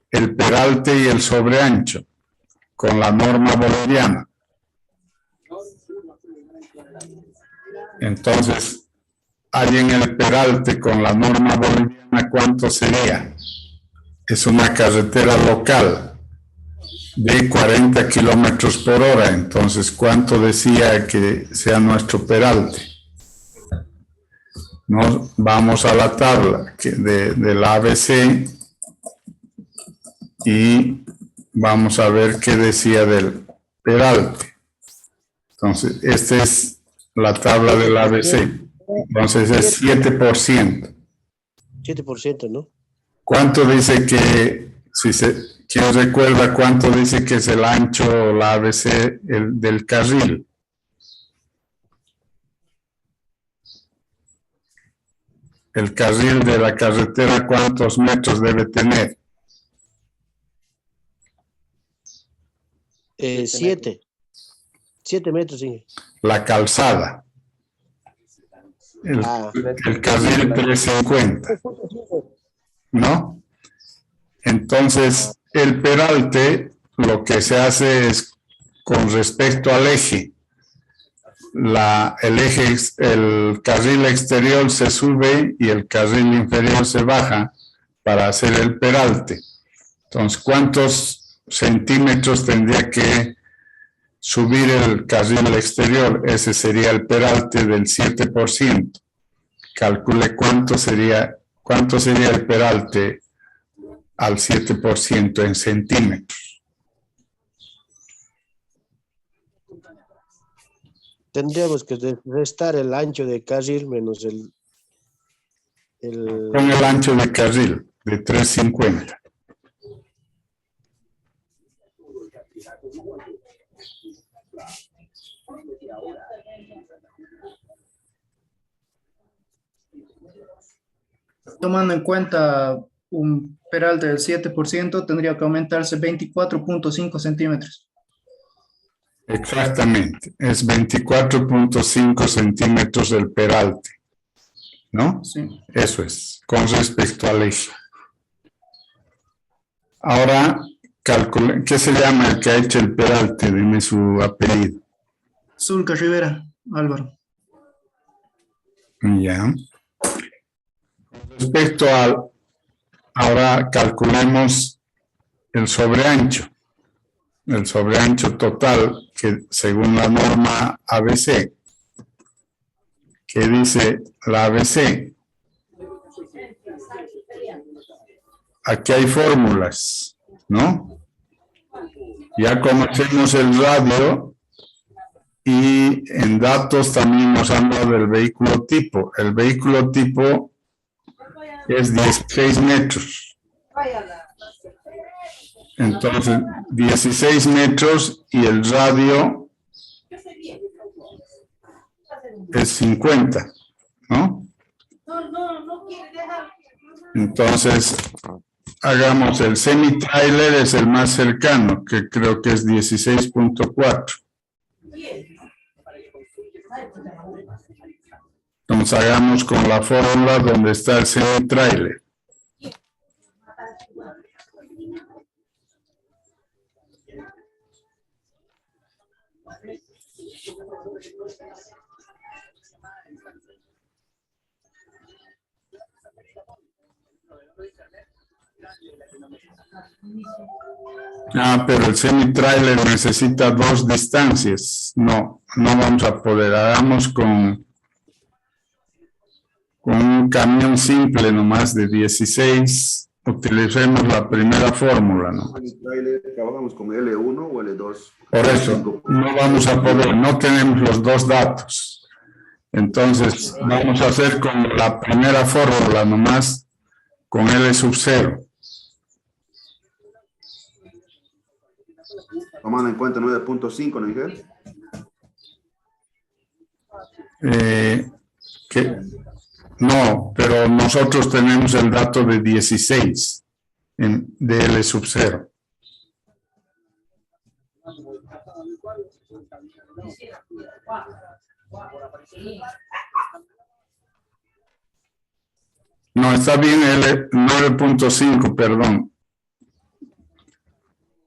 el peralte y el sobreancho con la norma boliviana. Entonces, hay en el peralte con la norma boliviana, ¿cuánto sería? Es una carretera local de 40 kilómetros por hora. Entonces, ¿cuánto decía que sea nuestro peralte? Nos vamos a la tabla del ABC y vamos a ver qué decía del peralte. Entonces, esta es la tabla del ABC. Entonces es 7%. 7%, ¿no? ¿Cuánto dice que, quién recuerda cuánto dice que es el ancho, la ABC del carril? El carril de la carretera, ¿cuántos metros debe tener? 7. 7 metros, sí. La calzada. El carril 350. ¿No? Entonces, el peralte, lo que se hace es, con respecto al eje, el carril exterior se sube y el carril inferior se baja para hacer el peralte. Entonces, ¿cuántos centímetros tendría que subir el carril exterior? Ese sería el peralte del 7%. Calcule cuánto sería el peralte al 7% en centímetros. Tendríamos que restar el ancho de carril menos Con el ancho de carril de 350. Tomando en cuenta un peralte del 7%, tendría que aumentarse 24.5 centímetros. Exactamente, es 24.5 centímetros el peralte, ¿no? Sí. Eso es, con respecto al eje. Ahora, calcule, ¿qué se llama el que ha hecho el peralte? Dime su apellido. Zulca Rivera, Álvaro. Ya. Respecto al, ahora calculemos el sobreancho. El sobreancho total, que según la norma ABC, que dice la ABC, aquí hay fórmulas, ¿no? Ya conocemos el radio y en datos también nos han dado del vehículo tipo. El vehículo tipo es 16 metros. Entonces, 16 metros y el radio es 50, ¿no? Entonces, hagamos el semi-trailer, es el más cercano, que creo que es 16.4. Entonces, hagamos con la fórmula donde está el semi-trailer. Pero el semi-trailer necesita dos distancias. No vamos a poder. Hagamos con un camión simple nomás de 16. Utilicemos la primera fórmula, ¿no? ¿Trabajamos con L1 o L2? Por eso, no vamos a poder, no tenemos los dos datos. Entonces, vamos a hacer con la primera fórmula nomás, con L sub 0. Tomando en cuenta 9.5, ¿no, Miguel? No, pero nosotros tenemos el dato de 16 de L sub 0. No, está bien L 9.5, perdón.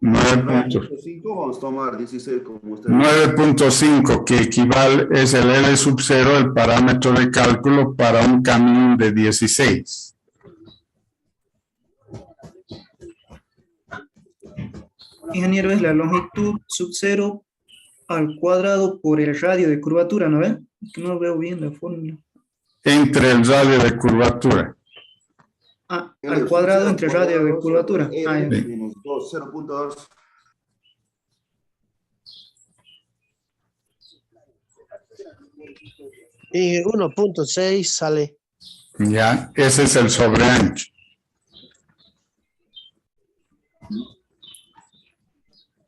9.5, vamos a tomar 16 como usted. 9.5, que equivale, es el L sub 0, el parámetro de cálculo para un camión de 16. Ingeniero, es la longitud sub 0 al cuadrado por el radio de curvatura, ¿no ven? No veo bien la fórmula. Entre el radio de curvatura. Al cuadrado entre radio de curvatura. Menos 2, 0.2. Y 1.6 sale. Ya, ese es el sobreancho.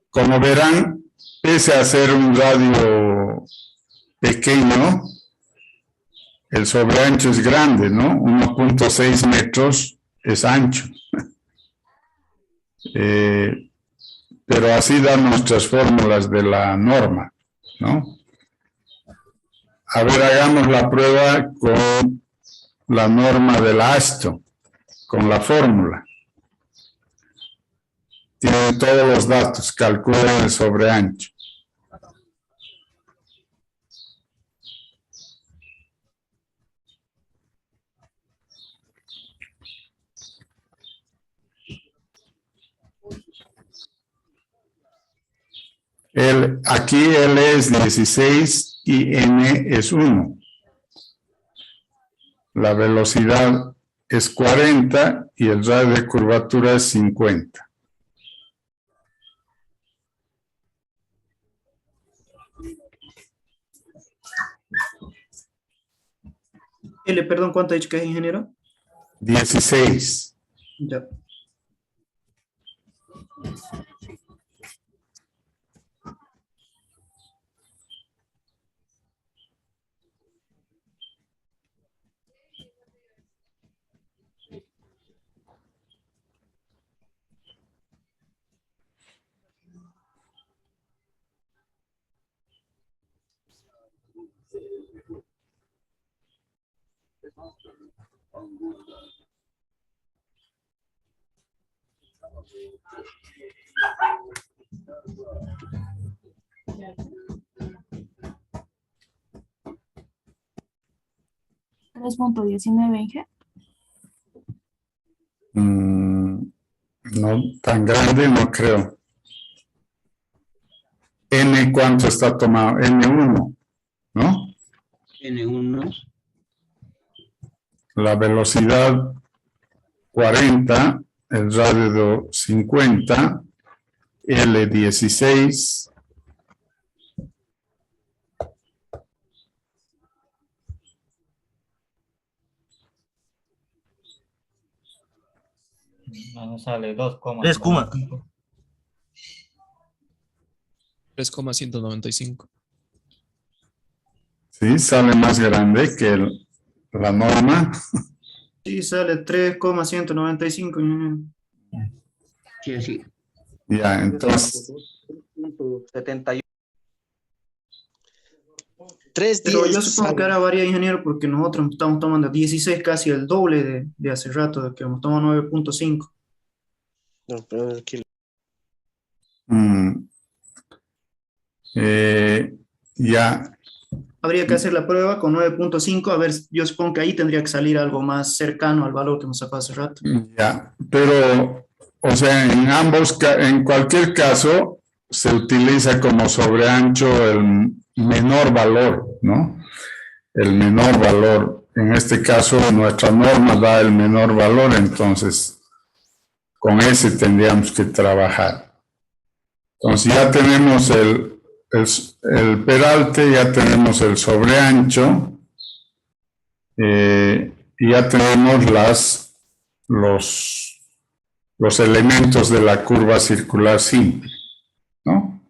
Como verán, pese a ser un radio pequeño, el sobreancho es grande, ¿no? 1.6 metros es ancho. Pero así dan nuestras fórmulas de la norma, ¿no? A ver, hagamos la prueba con la norma de la ASTO, con la fórmula. Tienen todos los datos, calculen el sobreancho. Aquí L es 16 y N es 1. La velocidad es 40 y el radio de curvatura es 50. L, perdón, ¿cuánto ha dicho que es, ingeniero? 16. Ya. $3.19, Inge. No tan grande, no creo. N, ¿cuánto está tomado? N1, ¿no? N1. La velocidad 40, el radio 50, L 16. No sale 2,5. 3,195. Sí, sale más grande que la norma. Sí, sale 3,195, ingeniero. Sí, así. Ya, entonces, 71. Pero yo 3.10 supongo que ahora varía, ingeniero, porque nosotros estamos tomando 16, casi el doble de hace rato, de que hemos tomado 9.5. No, pero aquí ya, Habría que hacer la prueba con 9.5, a ver, yo supongo que ahí tendría que salir algo más cercano al valor que hemos sacado hace rato. ya, pero, o sea, en cualquier caso, se utiliza como sobreancho el menor valor, ¿no? El menor valor. En este caso, nuestra norma da el menor valor, entonces, con ese tendríamos que trabajar. Entonces, ya tenemos el peralte, ya tenemos el sobreancho, y ya tenemos los elementos de la curva circular simple, ¿no?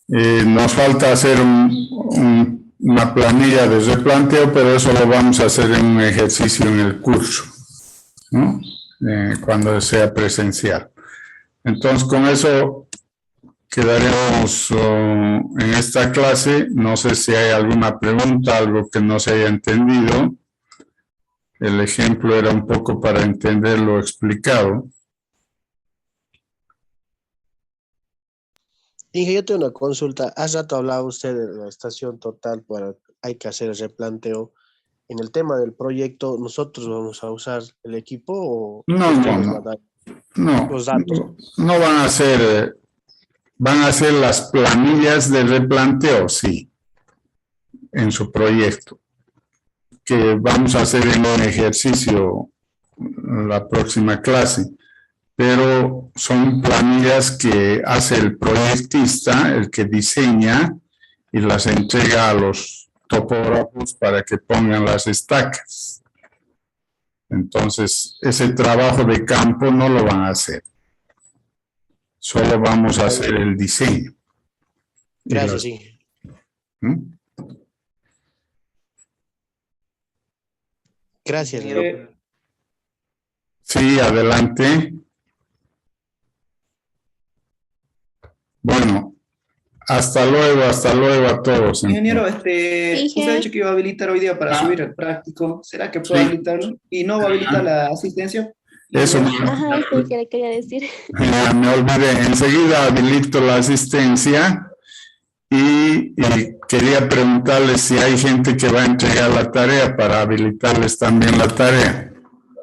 Nos falta hacer una planilla de replanteo, pero eso lo vamos a hacer en un ejercicio en el curso, ¿no? Cuando sea presencial. Entonces, con eso quedaremos en esta clase. No sé si hay alguna pregunta, algo que no se haya entendido. El ejemplo era un poco para entender lo explicado. Inge, yo tengo una consulta. Hace rato hablaba usted de la estación total, hay que hacer el replanteo. En el tema del proyecto, ¿nosotros vamos a usar el equipo o No, usted no, nos no. va a dar No, los datos? no van a hacer las planillas de replanteo, sí, en su proyecto, que vamos a hacer en un ejercicio la próxima clase, pero son planillas que hace el proyectista, el que diseña y las entrega a los topógrafos para que pongan las estacas. Entonces, ese trabajo de campo no lo van a hacer. Solo vamos a hacer el diseño. Gracias, Inge. ¿Mm? Gracias. Sí, adelante. Bueno, hasta luego a todos. Ingeniero, Inge. usted ha dicho que iba a habilitar hoy día para subir el práctico. ¿Será que puede Sí. habilitarlo? ¿Y no va a habilitar la asistencia? Eso Ajá, eso es lo que le quería decir. me olvidé. Enseguida habilito la asistencia y quería preguntarles si hay gente que va a entregar la tarea para habilitarles también la tarea.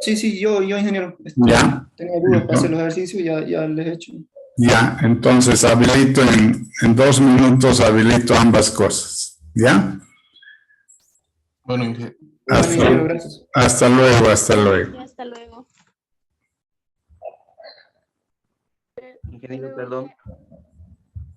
Sí, yo ingeniero. Ya. Tenía dudas para hacer los ejercicios, ya les he hecho. Ya, entonces habilito en 2 minutos, habilito ambas cosas. ¿Ya? Bueno, Inge. Ingeniero, gracias. Hasta luego, hasta luego. Y hasta luego. Ingeniero, perdón.